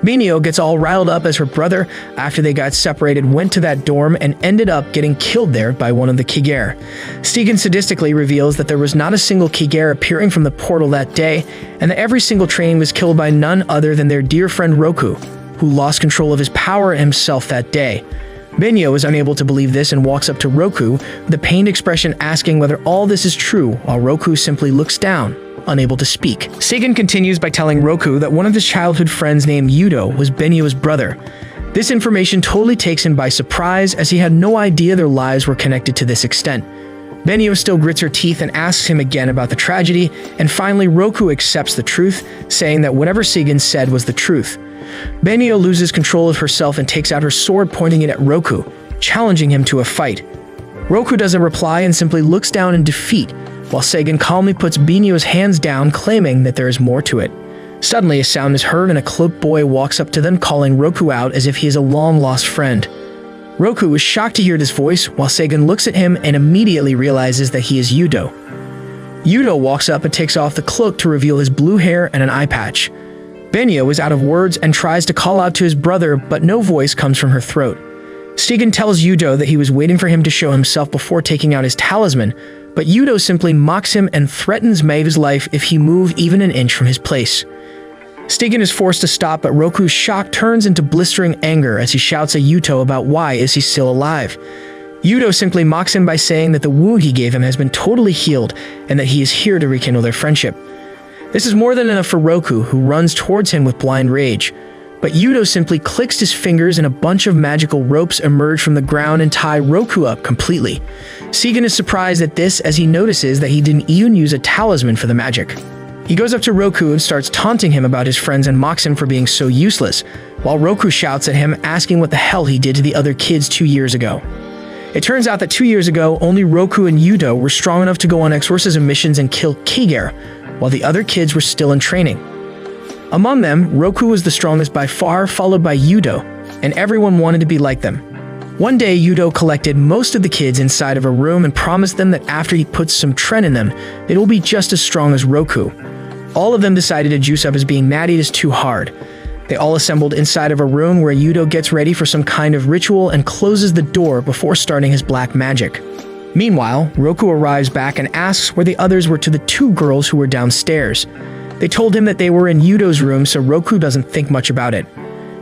Benio gets all riled up as her brother, after they got separated, went to that dorm and ended up getting killed there by one of the Kigare. Seigen sadistically reveals that there was not a single Kigare appearing from the portal that day, and that every single trainee was killed by none other than their dear friend Roku, who lost control of his power himself that day. Benio is unable to believe this and walks up to Roku with a pained expression asking whether all this is true, while Roku simply looks down, unable to speak. Seigen continues by telling Roku that one of his childhood friends named Yudo was Benio's brother. This information totally takes him by surprise, as he had no idea their lives were connected to this extent. Benio still grits her teeth and asks him again about the tragedy, and finally Roku accepts the truth, saying that whatever Seigen said was the truth. Benio loses control of herself and takes out her sword, pointing it at Roku, challenging him to a fight. Roku doesn't reply and simply looks down in defeat, while Seigen calmly puts Benio's hands down, claiming that there is more to it. Suddenly, a sound is heard and a cloaked boy walks up to them, calling Roku out as if he is a long-lost friend. Roku is shocked to hear this voice, while Seigen looks at him and immediately realizes that he is Yudo. Yudo walks up and takes off the cloak to reveal his blue hair and an eye patch. Benio is out of words and tries to call out to his brother, but no voice comes from her throat. Seigen tells Yudo that he was waiting for him to show himself before taking out his talisman, but Yudo simply mocks him and threatens Maeve's life if he moves even an inch from his place. Seigen is forced to stop, but Roku's shock turns into blistering anger as he shouts at Yuto about why is he still alive. Yudo simply mocks him by saying that the wound he gave him has been totally healed and that he is here to rekindle their friendship. This is more than enough for Roku, who runs towards him with blind rage. But Yudo simply clicks his fingers and a bunch of magical ropes emerge from the ground and tie Roku up completely. Seigen is surprised at this as he notices that he didn't even use a talisman for the magic. He goes up to Roku and starts taunting him about his friends and mocks him for being so useless, while Roku shouts at him, asking what the hell he did to the other kids 2 years ago. It turns out that 2 years ago, only Roku and Yudo were strong enough to go on exorcism missions and kill Kiger, while the other kids were still in training. Among them, Roku was the strongest by far, followed by Yudo, and everyone wanted to be like them. One day, Yudo collected most of the kids inside of a room and promised them that after he puts some tren in them, they will be just as strong as Roku. All of them decided to juice up as being nattied is too hard. They all assembled inside of a room where Yudo gets ready for some kind of ritual and closes the door before starting his black magic. Meanwhile, Roku arrives back and asks where the others were to the 2 girls who were downstairs. They told him that they were in Yudo's room, so Roku doesn't think much about it.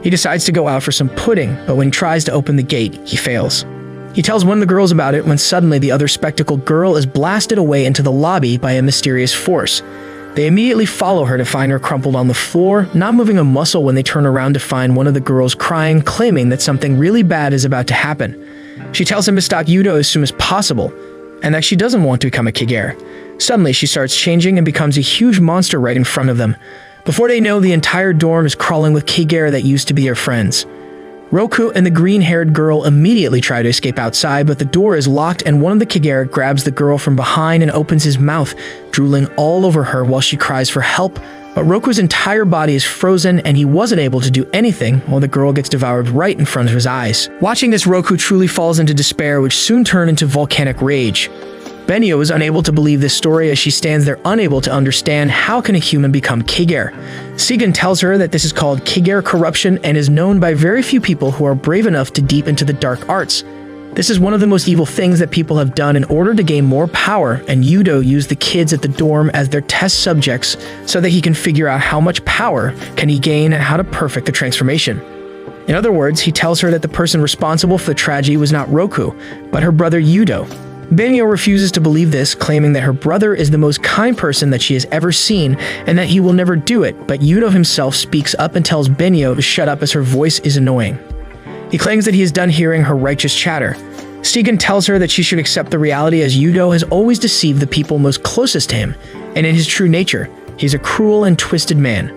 He decides to go out for some pudding, but when he tries to open the gate, he fails. He tells one of the girls about it when suddenly the other spectacled girl is blasted away into the lobby by a mysterious force. They immediately follow her to find her crumpled on the floor, not moving a muscle when they turn around to find one of the girls crying, claiming that something really bad is about to happen. She tells him to stop Yudo as soon as possible, and that she doesn't want to become a Kiger. Suddenly, she starts changing and becomes a huge monster right in front of them. Before they know, the entire dorm is crawling with Kiger that used to be their friends. Roku and the green-haired girl immediately try to escape outside, but the door is locked and one of the Kiger grabs the girl from behind and opens his mouth, drooling all over her while she cries for help. But Roku's entire body is frozen and he wasn't able to do anything while the girl gets devoured right in front of his eyes. Watching this, Roku truly falls into despair, which soon turned into volcanic rage. Benio is unable to believe this story as she stands there unable to understand how can a human become Kiger. Seigen tells her that this is called Kiger corruption and is known by very few people who are brave enough to deep into the dark arts. This is one of the most evil things that people have done in order to gain more power, and Yudo used the kids at the dorm as their test subjects so that he can figure out how much power can he gain and how to perfect the transformation. In other words, he tells her that the person responsible for the tragedy was not Roku, but her brother Yudo. Benio refuses to believe this, claiming that her brother is the most kind person that she has ever seen and that he will never do it, but Yudo himself speaks up and tells Benio to shut up as her voice is annoying. He claims that he is done hearing her righteous chatter. Seigen tells her that she should accept the reality as Yudo has always deceived the people most closest to him, and in his true nature, he is a cruel and twisted man.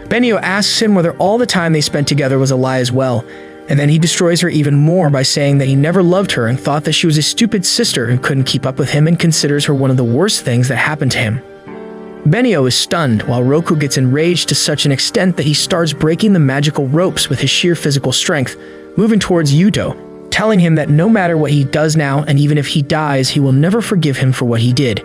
Benio asks him whether all the time they spent together was a lie as well, and then he destroys her even more by saying that he never loved her and thought that she was a stupid sister who couldn't keep up with him and considers her one of the worst things that happened to him. Benio is stunned, while Roku gets enraged to such an extent that he starts breaking the magical ropes with his sheer physical strength, moving towards Yudo, telling him that no matter what he does now, and even if he dies, he will never forgive him for what he did.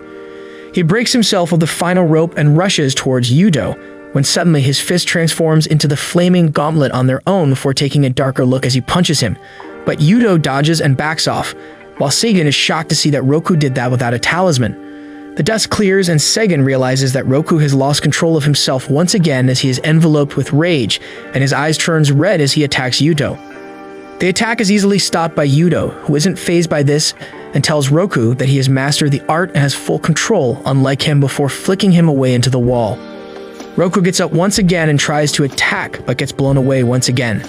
He breaks himself of the final rope and rushes towards Yudo, when suddenly his fist transforms into the flaming gauntlet on their own before taking a darker look as he punches him. But Yudo dodges and backs off, while Seigen is shocked to see that Roku did that without a talisman. The dust clears and Seigen realizes that Roku has lost control of himself once again as he is enveloped with rage, and his eyes turns red as he attacks Yudo. The attack is easily stopped by Yudo, who isn't fazed by this and tells Roku that he has mastered the art and has full control, unlike him, before flicking him away into the wall. Roku gets up once again and tries to attack, but gets blown away once again.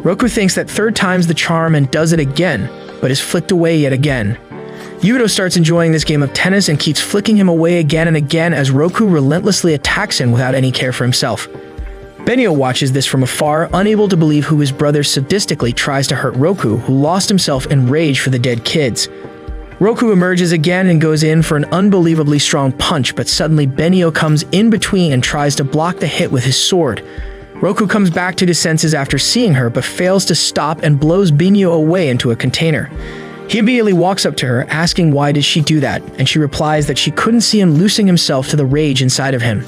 Roku thinks that third time's the charm and does it again, but is flicked away yet again. Yudo starts enjoying this game of tennis and keeps flicking him away again and again as Roku relentlessly attacks him without any care for himself. Benio watches this from afar, unable to believe who his brother sadistically tries to hurt Roku, who lost himself in rage for the dead kids. Roku emerges again and goes in for an unbelievably strong punch, but suddenly Benio comes in between and tries to block the hit with his sword. Roku comes back to his senses after seeing her, but fails to stop and blows Benio away into a container. He immediately walks up to her, asking why did she do that, and she replies that she couldn't see him loosing himself to the rage inside of him.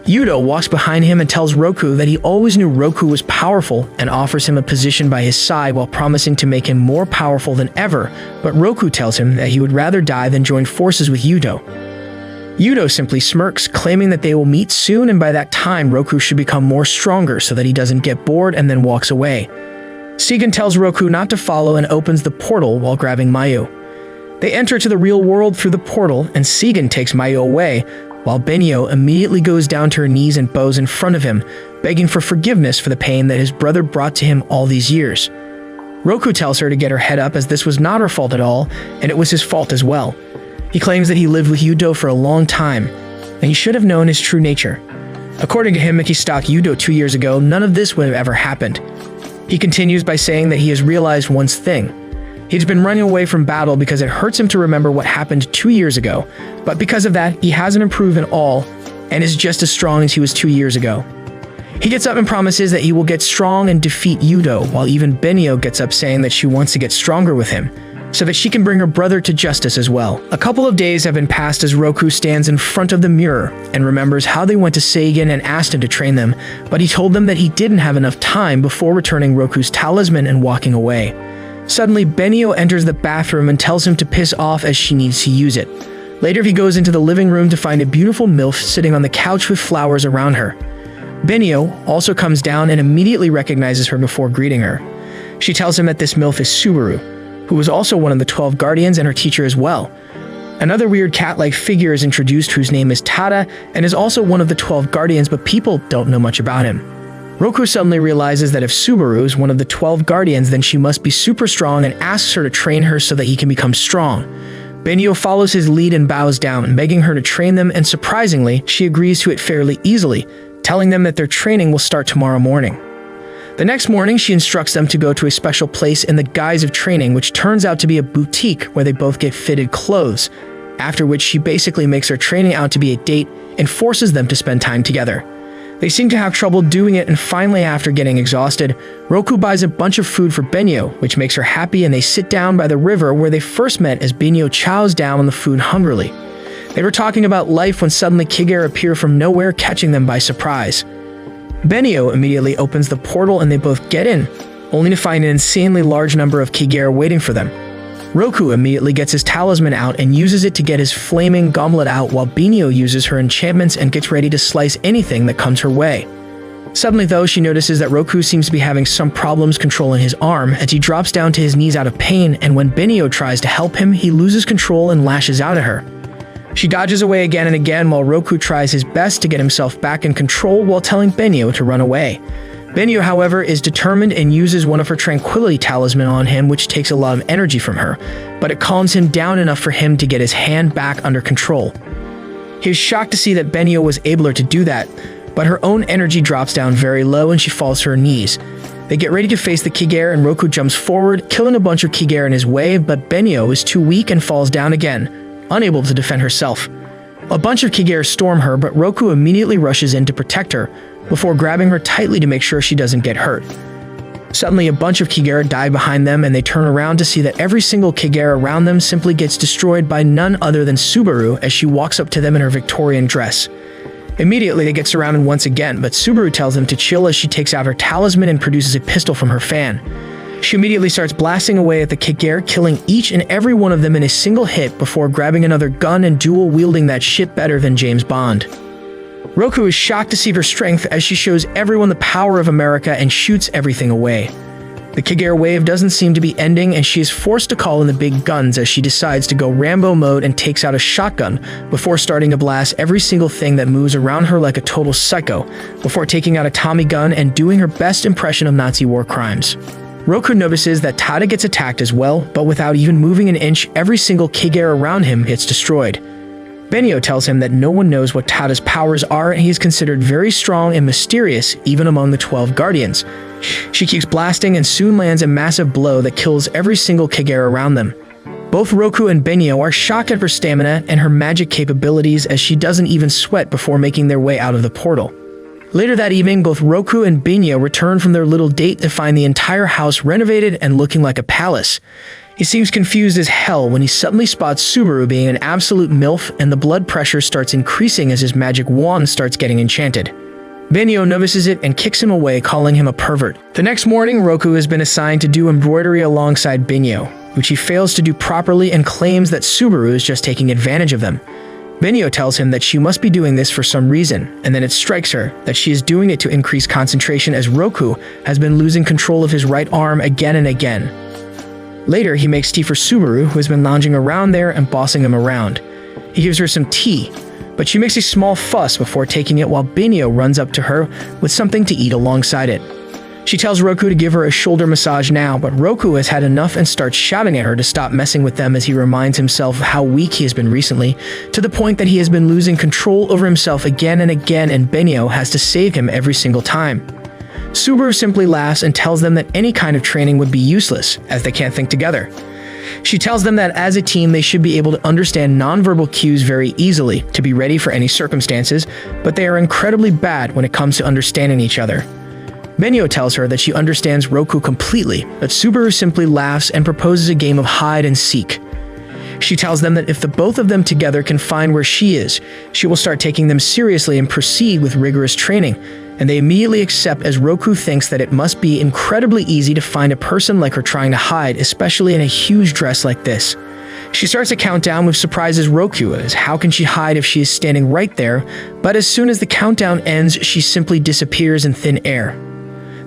Yudo walks behind him and tells Roku that he always knew Roku was powerful and offers him a position by his side while promising to make him more powerful than ever, but Roku tells him that he would rather die than join forces with Yudo. Yudo simply smirks, claiming that they will meet soon and by that time Roku should become more stronger so that he doesn't get bored and then walks away. Segan tells Roku not to follow and opens the portal while grabbing Mayu. They enter to the real world through the portal and Segan takes Mayu away, while Benio immediately goes down to her knees and bows in front of him, begging for forgiveness for the pain that his brother brought to him all these years. Roku tells her to get her head up as this was not her fault at all, and it was his fault as well. He claims that he lived with Yudo for a long time, and he should have known his true nature. According to him, if he stalked Yudo 2 years ago, none of this would have ever happened. He continues by saying that he has realized one thing. He's been running away from battle because it hurts him to remember what happened 2 years ago, but because of that, he hasn't improved at all and is just as strong as he was 2 years ago. He gets up and promises that he will get strong and defeat Yudo, while even Benio gets up saying that she wants to get stronger with him, so that she can bring her brother to justice as well. A couple of days have been passed as Roku stands in front of the mirror and remembers how they went to Sagan and asked him to train them, but he told them that he didn't have enough time before returning Roku's talisman and walking away. Suddenly, Benio enters the bathroom and tells him to piss off as she needs to use it. Later, he goes into the living room to find a beautiful MILF sitting on the couch with flowers around her. Benio also comes down and immediately recognizes her before greeting her. She tells him that this MILF is Subaru, who was also one of the 12 Guardians and her teacher as well. Another weird cat-like figure is introduced whose name is Tada and is also one of the 12 Guardians, but people don't know much about him. Roku suddenly realizes that if Subaru is one of the 12 Guardians, then she must be super strong and asks her to train her so that he can become strong. Benio follows his lead and bows down, begging her to train them, and surprisingly, she agrees to it fairly easily, telling them that their training will start tomorrow morning. The next morning, she instructs them to go to a special place in the guise of training, which turns out to be a boutique where they both get fitted clothes, after which she basically makes their training out to be a date and forces them to spend time together. They seem to have trouble doing it, and finally, after getting exhausted, Roku buys a bunch of food for Benio, which makes her happy, and they sit down by the river where they first met as Benio chows down on the food hungrily. They were talking about life when suddenly Kigare appear from nowhere, catching them by surprise. Benio immediately opens the portal and they both get in, only to find an insanely large number of Kigare waiting for them. Roku immediately gets his talisman out and uses it to get his flaming gauntlet out, while Benio uses her enchantments and gets ready to slice anything that comes her way. Suddenly though, she notices that Roku seems to be having some problems controlling his arm as he drops down to his knees out of pain, and when Benio tries to help him, he loses control and lashes out at her. She dodges away again and again while Roku tries his best to get himself back in control while telling Benio to run away. Benio, however, is determined and uses one of her tranquility talisman on him, which takes a lot of energy from her, but it calms him down enough for him to get his hand back under control. He is shocked to see that Benio was able to do that, but her own energy drops down very low and she falls to her knees. They get ready to face the Kigare and Roku jumps forward, killing a bunch of Kigare in his way, but Benio is too weak and falls down again, unable to defend herself. A bunch of Kigare storm her, but Roku immediately rushes in to protect her, before grabbing her tightly to make sure she doesn't get hurt. Suddenly, a bunch of Kigare die behind them, and they turn around to see that every single Kigare around them simply gets destroyed by none other than Subaru as she walks up to them in her Victorian dress. Immediately, they get surrounded once again, but Subaru tells them to chill as she takes out her talisman and produces a pistol from her fan. She immediately starts blasting away at the Kigare, killing each and every one of them in a single hit before grabbing another gun and dual-wielding that shit better than James Bond. Roku is shocked to see her strength as she shows everyone the power of America and shoots everything away. The Kigare wave doesn't seem to be ending, and she is forced to call in the big guns as she decides to go Rambo mode and takes out a shotgun before starting to blast every single thing that moves around her like a total psycho, before taking out a Tommy gun and doing her best impression of Nazi war crimes. Roku notices that Tada gets attacked as well, but without even moving an inch, every single Kigare around him gets destroyed. Benio tells him that no one knows what Tada's powers are, and he is considered very strong and mysterious even among the 12 Guardians. She keeps blasting and soon lands a massive blow that kills every single Kigare around them. Both Roku and Benio are shocked at her stamina and her magic capabilities, as she doesn't even sweat before making their way out of the portal. Later that evening, both Roku and Benio return from their little date to find the entire house renovated and looking like a palace. He seems confused as hell when he suddenly spots Subaru being an absolute MILF, and the blood pressure starts increasing as his magic wand starts getting enchanted. Benio notices it and kicks him away, calling him a pervert. The next morning, Roku has been assigned to do embroidery alongside Benio, which he fails to do properly and claims that Subaru is just taking advantage of them. Benio tells him that she must be doing this for some reason, and then it strikes her that she is doing it to increase concentration, as Roku has been losing control of his right arm again and again. Later, he makes tea for Subaru, who has been lounging around there and bossing him around. He gives her some tea, but she makes a small fuss before taking it, while Benio runs up to her with something to eat alongside it. She tells Roku to give her a shoulder massage now, but Roku has had enough and starts shouting at her to stop messing with them, as he reminds himself of how weak he has been recently, to the point that he has been losing control over himself again and again, and Benio has to save him every single time. Subaru simply laughs and tells them that any kind of training would be useless, as they can't think together. She tells them that as a team they should be able to understand nonverbal cues very easily to be ready for any circumstances, but they are incredibly bad when it comes to understanding each other. Benio tells her that she understands Roku completely, but Subaru simply laughs and proposes a game of hide and seek. She tells them that if the both of them together can find where she is, she will start taking them seriously and proceed with rigorous training, and they immediately accept, as Roku thinks that it must be incredibly easy to find a person like her trying to hide, especially in a huge dress like this. She starts a countdown, which surprises Roku, as how can she hide if she is standing right there, but as soon as the countdown ends, she simply disappears in thin air.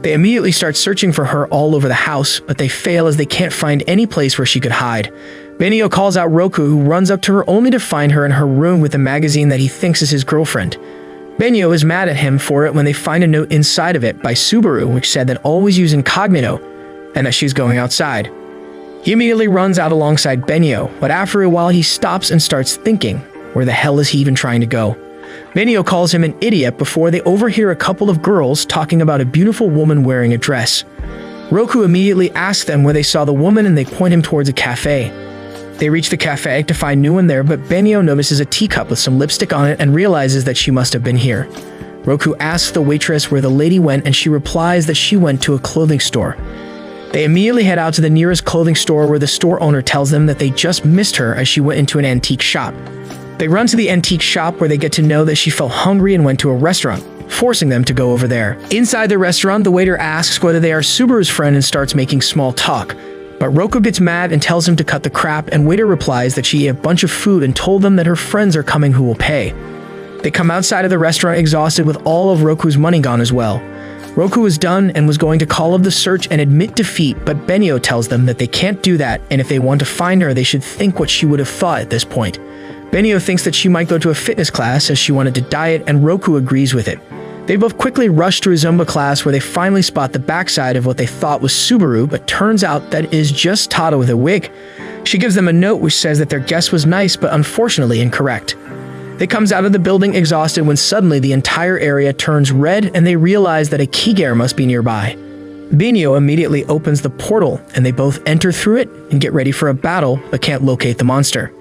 They immediately start searching for her all over the house, but they fail as they can't find any place where she could hide. Benio calls out Roku, who runs up to her only to find her in her room with a magazine that he thinks is his girlfriend. Benio is mad at him for it when they find a note inside of it by Subaru, which said that always use incognito and that she's going outside. He immediately runs out alongside Benio, but after a while he stops and starts thinking, where the hell is he even trying to go? Benio calls him an idiot before they overhear a couple of girls talking about a beautiful woman wearing a dress. Roku immediately asks them where they saw the woman, and they point him towards a cafe. They reach the cafe to find no one there, but Benio notices a teacup with some lipstick on it and realizes that she must have been here. Roku asks the waitress where the lady went, and she replies that she went to a clothing store. They immediately head out to the nearest clothing store, where the store owner tells them that they just missed her as she went into an antique shop. They run to the antique shop, where they get to know that she felt hungry and went to a restaurant, forcing them to go over there. Inside the restaurant, the waiter asks whether they are Subaru's friend and starts making small talk. But Roku gets mad and tells him to cut the crap, and waiter replies that she ate a bunch of food and told them that her friends are coming who will pay. They come outside of the restaurant exhausted with all of Roku's money gone as well. Roku was done and was going to call off the search and admit defeat, but Benio tells them that they can't do that, and if they want to find her, they should think what she would have thought at this point. Benio thinks that she might go to a fitness class as she wanted to diet, and Roku agrees with it. They both quickly rush to a Zumba class, where they finally spot the backside of what they thought was Subaru, but turns out that it is just Tata with a wig. She gives them a note which says that their guess was nice, but unfortunately incorrect. They comes out of the building exhausted when suddenly the entire area turns red and they realize that a Kiger must be nearby. Benio immediately opens the portal and they both enter through it and get ready for a battle, but can't locate the monster.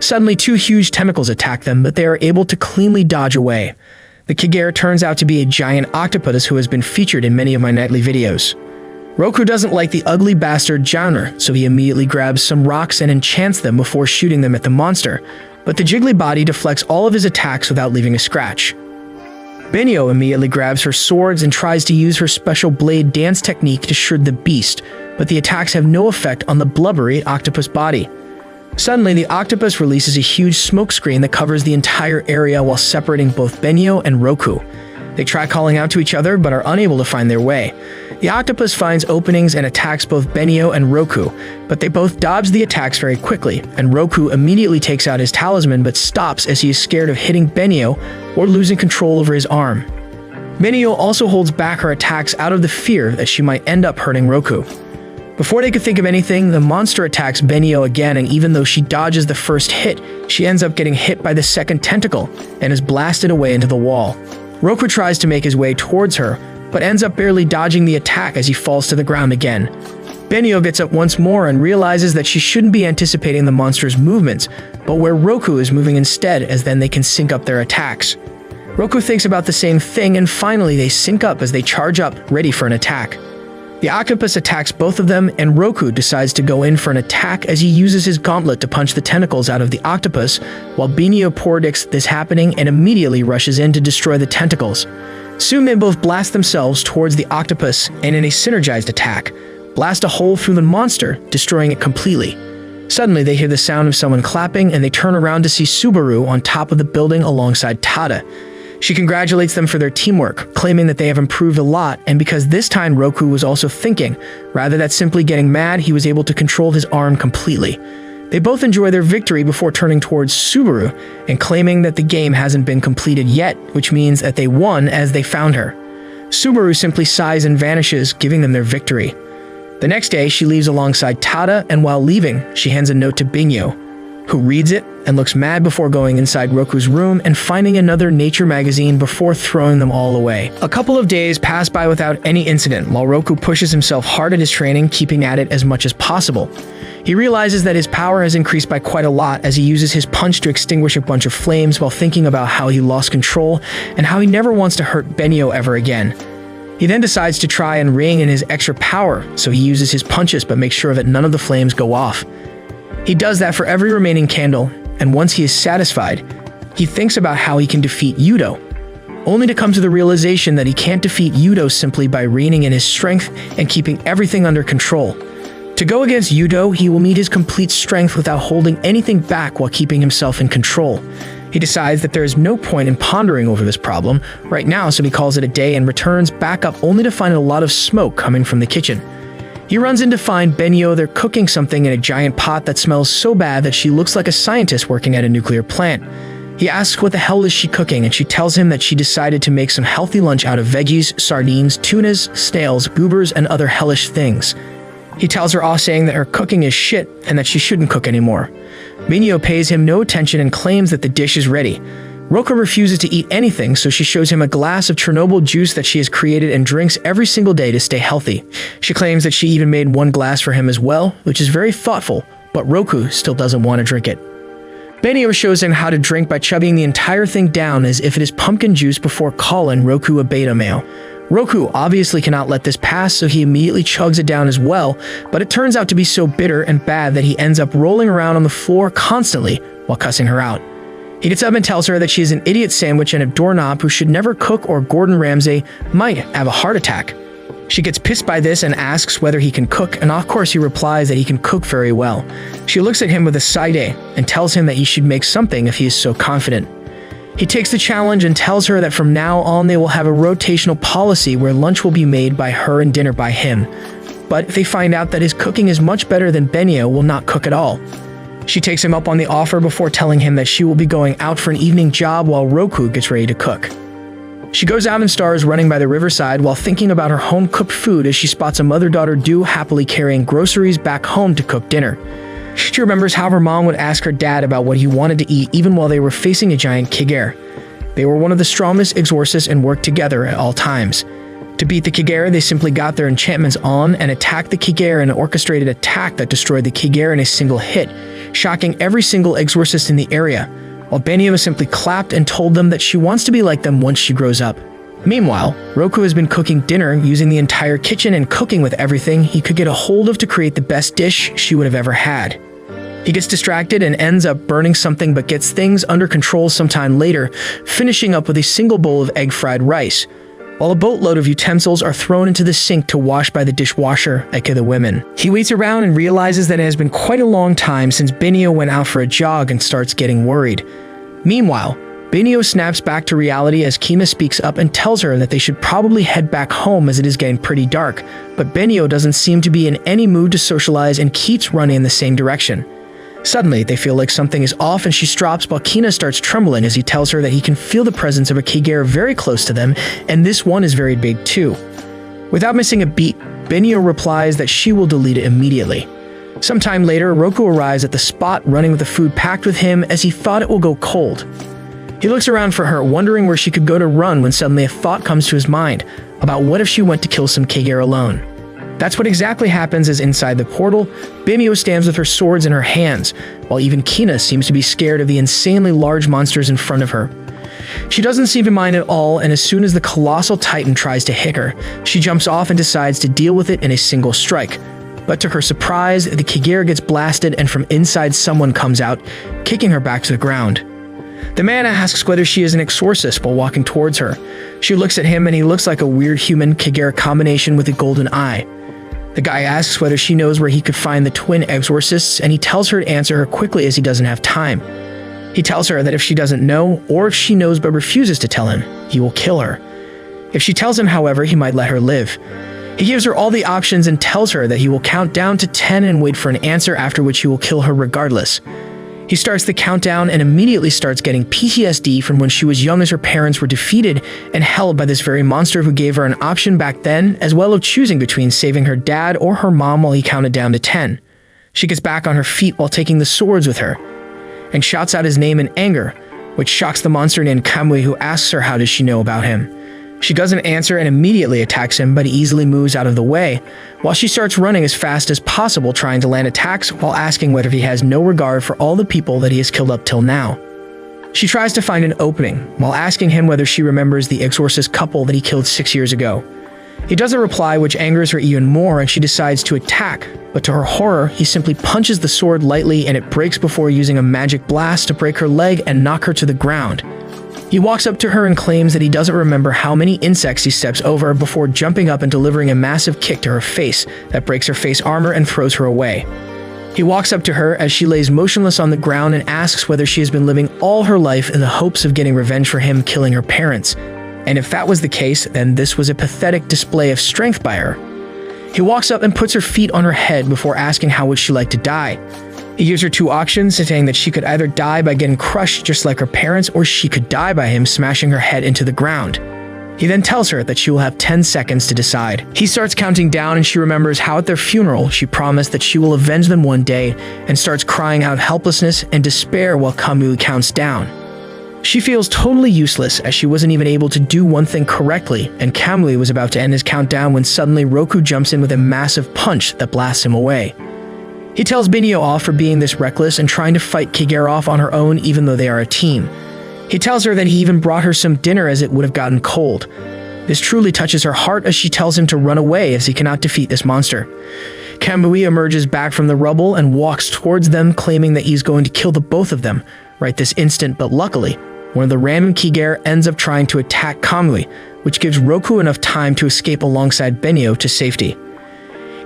Suddenly, two huge tentacles attack them, but they are able to cleanly dodge away. The Kiger turns out to be a giant octopus who has been featured in many of my nightly videos. Roku doesn't like the ugly bastard genre, so he immediately grabs some rocks and enchants them before shooting them at the monster, but the jiggly body deflects all of his attacks without leaving a scratch. Benio immediately grabs her swords and tries to use her special blade dance technique to shred the beast, but the attacks have no effect on the blubbery octopus body. Suddenly, the octopus releases a huge smoke screen that covers the entire area while separating both Benio and Roku. They try calling out to each other, but are unable to find their way. The octopus finds openings and attacks both Benio and Roku, but they both dodge the attacks very quickly, and Roku immediately takes out his talisman but stops as he is scared of hitting Benio or losing control over his arm. Benio also holds back her attacks out of the fear that she might end up hurting Roku. Before they could think of anything, the monster attacks Benio again, and even though she dodges the first hit, she ends up getting hit by the second tentacle and is blasted away into the wall. Roku tries to make his way towards her, but ends up barely dodging the attack as he falls to the ground again. Benio gets up once more and realizes that she shouldn't be anticipating the monster's movements, but where Roku is moving instead, as then they can sync up their attacks. Roku thinks about the same thing, and finally they sync up as they charge up, ready for an attack. The octopus attacks both of them, and Roku decides to go in for an attack as he uses his gauntlet to punch the tentacles out of the octopus, while Benio predicts this happening and immediately rushes in to destroy the tentacles. Soon they both blast themselves towards the octopus and in a synergized attack, blast a hole through the monster, destroying it completely. Suddenly they hear the sound of someone clapping and they turn around to see Subaru on top of the building alongside Tada. She congratulates them for their teamwork, claiming that they have improved a lot, and because this time Roku was also thinking, rather than simply getting mad, he was able to control his arm completely. They both enjoy their victory before turning towards Subaru and claiming that the game hasn't been completed yet, which means that they won as they found her. Subaru simply sighs and vanishes, giving them their victory. The next day, she leaves alongside Tada, and while leaving, she hands a note to Binyo, who reads it and looks mad before going inside Roku's room and finding another nature magazine before throwing them all away. A couple of days pass by without any incident, while Roku pushes himself hard at his training, keeping at it as much as possible. He realizes that his power has increased by quite a lot as he uses his punch to extinguish a bunch of flames while thinking about how he lost control and how he never wants to hurt Benio ever again. He then decides to try and rein in his extra power, so he uses his punches but makes sure that none of the flames go off. He does that for every remaining candle, and once he is satisfied, he thinks about how he can defeat Yudo, only to come to the realization that he can't defeat Yudo simply by reining in his strength and keeping everything under control. To go against Yudo, he will need his complete strength without holding anything back while keeping himself in control. He decides that there is no point in pondering over this problem right now, so he calls it a day and returns back up only to find a lot of smoke coming from the kitchen. He runs in to find Benio there cooking something in a giant pot that smells so bad that she looks like a scientist working at a nuclear plant. He asks what the hell is she cooking, and she tells him that she decided to make some healthy lunch out of veggies, sardines, tunas, snails, goobers, and other hellish things. He tells her off saying that her cooking is shit and that she shouldn't cook anymore. Benio pays him no attention and claims that the dish is ready. Roka refuses to eat anything, so she shows him a glass of Chernobyl juice that she has created and drinks every single day to stay healthy. She claims that she even made one glass for him as well, which is very thoughtful, but Roku still doesn't want to drink it. Benio shows him how to drink by chugging the entire thing down as if it is pumpkin juice before calling Roku a beta male. Roku obviously cannot let this pass, so he immediately chugs it down as well, but it turns out to be so bitter and bad that he ends up rolling around on the floor constantly while cussing her out. He gets up and tells her that she is an idiot sandwich and a doorknob who should never cook, or Gordon Ramsay might have a heart attack. She gets pissed by this and asks whether he can cook, and of course he replies that he can cook very well. She looks at him with a side eye and tells him that he should make something if he is so confident. He takes the challenge and tells her that from now on they will have a rotational policy where lunch will be made by her and dinner by him. But if they find out that his cooking is much better than Benio will not cook at all. She takes him up on the offer before telling him that she will be going out for an evening job while Roku gets ready to cook. She goes out and starts running by the riverside while thinking about her home-cooked food as she spots a mother-daughter duo happily carrying groceries back home to cook dinner. She remembers how her mom would ask her dad about what he wanted to eat even while they were facing a giant Kigare. They were one of the strongest exorcists and worked together at all times. To beat the Kigare, they simply got their enchantments on and attacked the Kigare in an orchestrated attack that destroyed the Kigare in a single hit, shocking every single exorcist in the area, while Benio simply clapped and told them that she wants to be like them once she grows up. Meanwhile, Roku has been cooking dinner using the entire kitchen and cooking with everything he could get a hold of to create the best dish she would have ever had. He gets distracted and ends up burning something but gets things under control sometime later, finishing up with a single bowl of egg fried rice, while a boatload of utensils are thrown into the sink to wash by the dishwasher, aka the women. He waits around and realizes that it has been quite a long time since Benio went out for a jog and starts getting worried. Meanwhile, Benio snaps back to reality as Kima speaks up and tells her that they should probably head back home as it is getting pretty dark, but Benio doesn't seem to be in any mood to socialize and keeps running in the same direction. Suddenly, they feel like something is off and she stops while Kina starts trembling as he tells her that he can feel the presence of a Kigare very close to them, and this one is very big too. Without missing a beat, Benio replies that she will delete it immediately. Sometime later, Roku arrives at the spot running with the food packed with him as he thought it will go cold. He looks around for her, wondering where she could go to run when suddenly a thought comes to his mind about what if she went to kill some Kigare alone. That's what exactly happens as inside the portal, Bimyo stands with her swords in her hands, while even Kina seems to be scared of the insanely large monsters in front of her. She doesn't seem to mind at all, and as soon as the colossal titan tries to hit her, she jumps off and decides to deal with it in a single strike. But to her surprise, the Kagero gets blasted and from inside someone comes out, kicking her back to the ground. The man asks whether she is an exorcist while walking towards her. She looks at him and he looks like a weird human Kagero combination with a golden eye. The guy asks whether she knows where he could find the twin exorcists, and he tells her to answer her quickly as he doesn't have time. He tells her that if she doesn't know, or if she knows but refuses to tell him, he will kill her. If she tells him, however, he might let her live. He gives her all the options and tells her that he will count down to 10 and wait for an answer, after which he will kill her regardless. He starts the countdown and immediately starts getting PTSD from when she was young, as her parents were defeated and held by this very monster who gave her an option back then, as well as choosing between saving her dad or her mom while he counted down to 10. She gets back on her feet while taking the swords with her, and shouts out his name in anger, which shocks the monster named Kamui, who asks her how does she know about him. She doesn't answer and immediately attacks him, but he easily moves out of the way, while she starts running as fast as possible, trying to land attacks while asking whether he has no regard for all the people that he has killed up till now. She tries to find an opening, while asking him whether she remembers the exorcist couple that he killed 6 years ago. He doesn't reply, which angers her even more, and she decides to attack, but to her horror, he simply punches the sword lightly and it breaks before using a magic blast to break her leg and knock her to the ground. He walks up to her and claims that he doesn't remember how many insects he steps over before jumping up and delivering a massive kick to her face that breaks her face armor and throws her away. He walks up to her as she lays motionless on the ground and asks whether she has been living all her life in the hopes of getting revenge for him killing her parents. And if that was the case, then this was a pathetic display of strength by her. He walks up and puts her feet on her head before asking how would she like to die. He gives her 2 options, saying that she could either die by getting crushed just like her parents, or she could die by him smashing her head into the ground. He then tells her that she will have 10 seconds to decide. He starts counting down and she remembers how at their funeral she promised that she will avenge them one day, and starts crying out helplessness and despair while Kamui counts down. She feels totally useless as she wasn't even able to do one thing correctly, and Kamui was about to end his countdown when suddenly Roku jumps in with a massive punch that blasts him away. He tells Binyo off for being this reckless and trying to fight Kagero off on her own even though they are a team. He tells her that he even brought her some dinner as it would have gotten cold. This truly touches her heart as she tells him to run away as he cannot defeat this monster. Kamui emerges back from the rubble and walks towards them, claiming that he's going to kill the both of them right this instant, but luckily, one of the random Kagero ends up trying to attack Kamui, which gives Roku enough time to escape alongside Binyo to safety.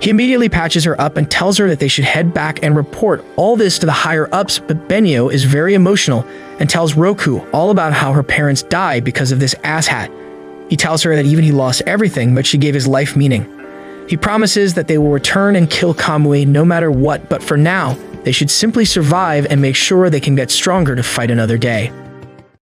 He immediately patches her up and tells her that they should head back and report all this to the higher-ups, but Binyo is very emotional and tells Roku all about how her parents died because of this asshat. He tells her that even he lost everything, but she gave his life meaning. He promises that they will return and kill Kamui no matter what, but for now, they should simply survive and make sure they can get stronger to fight another day.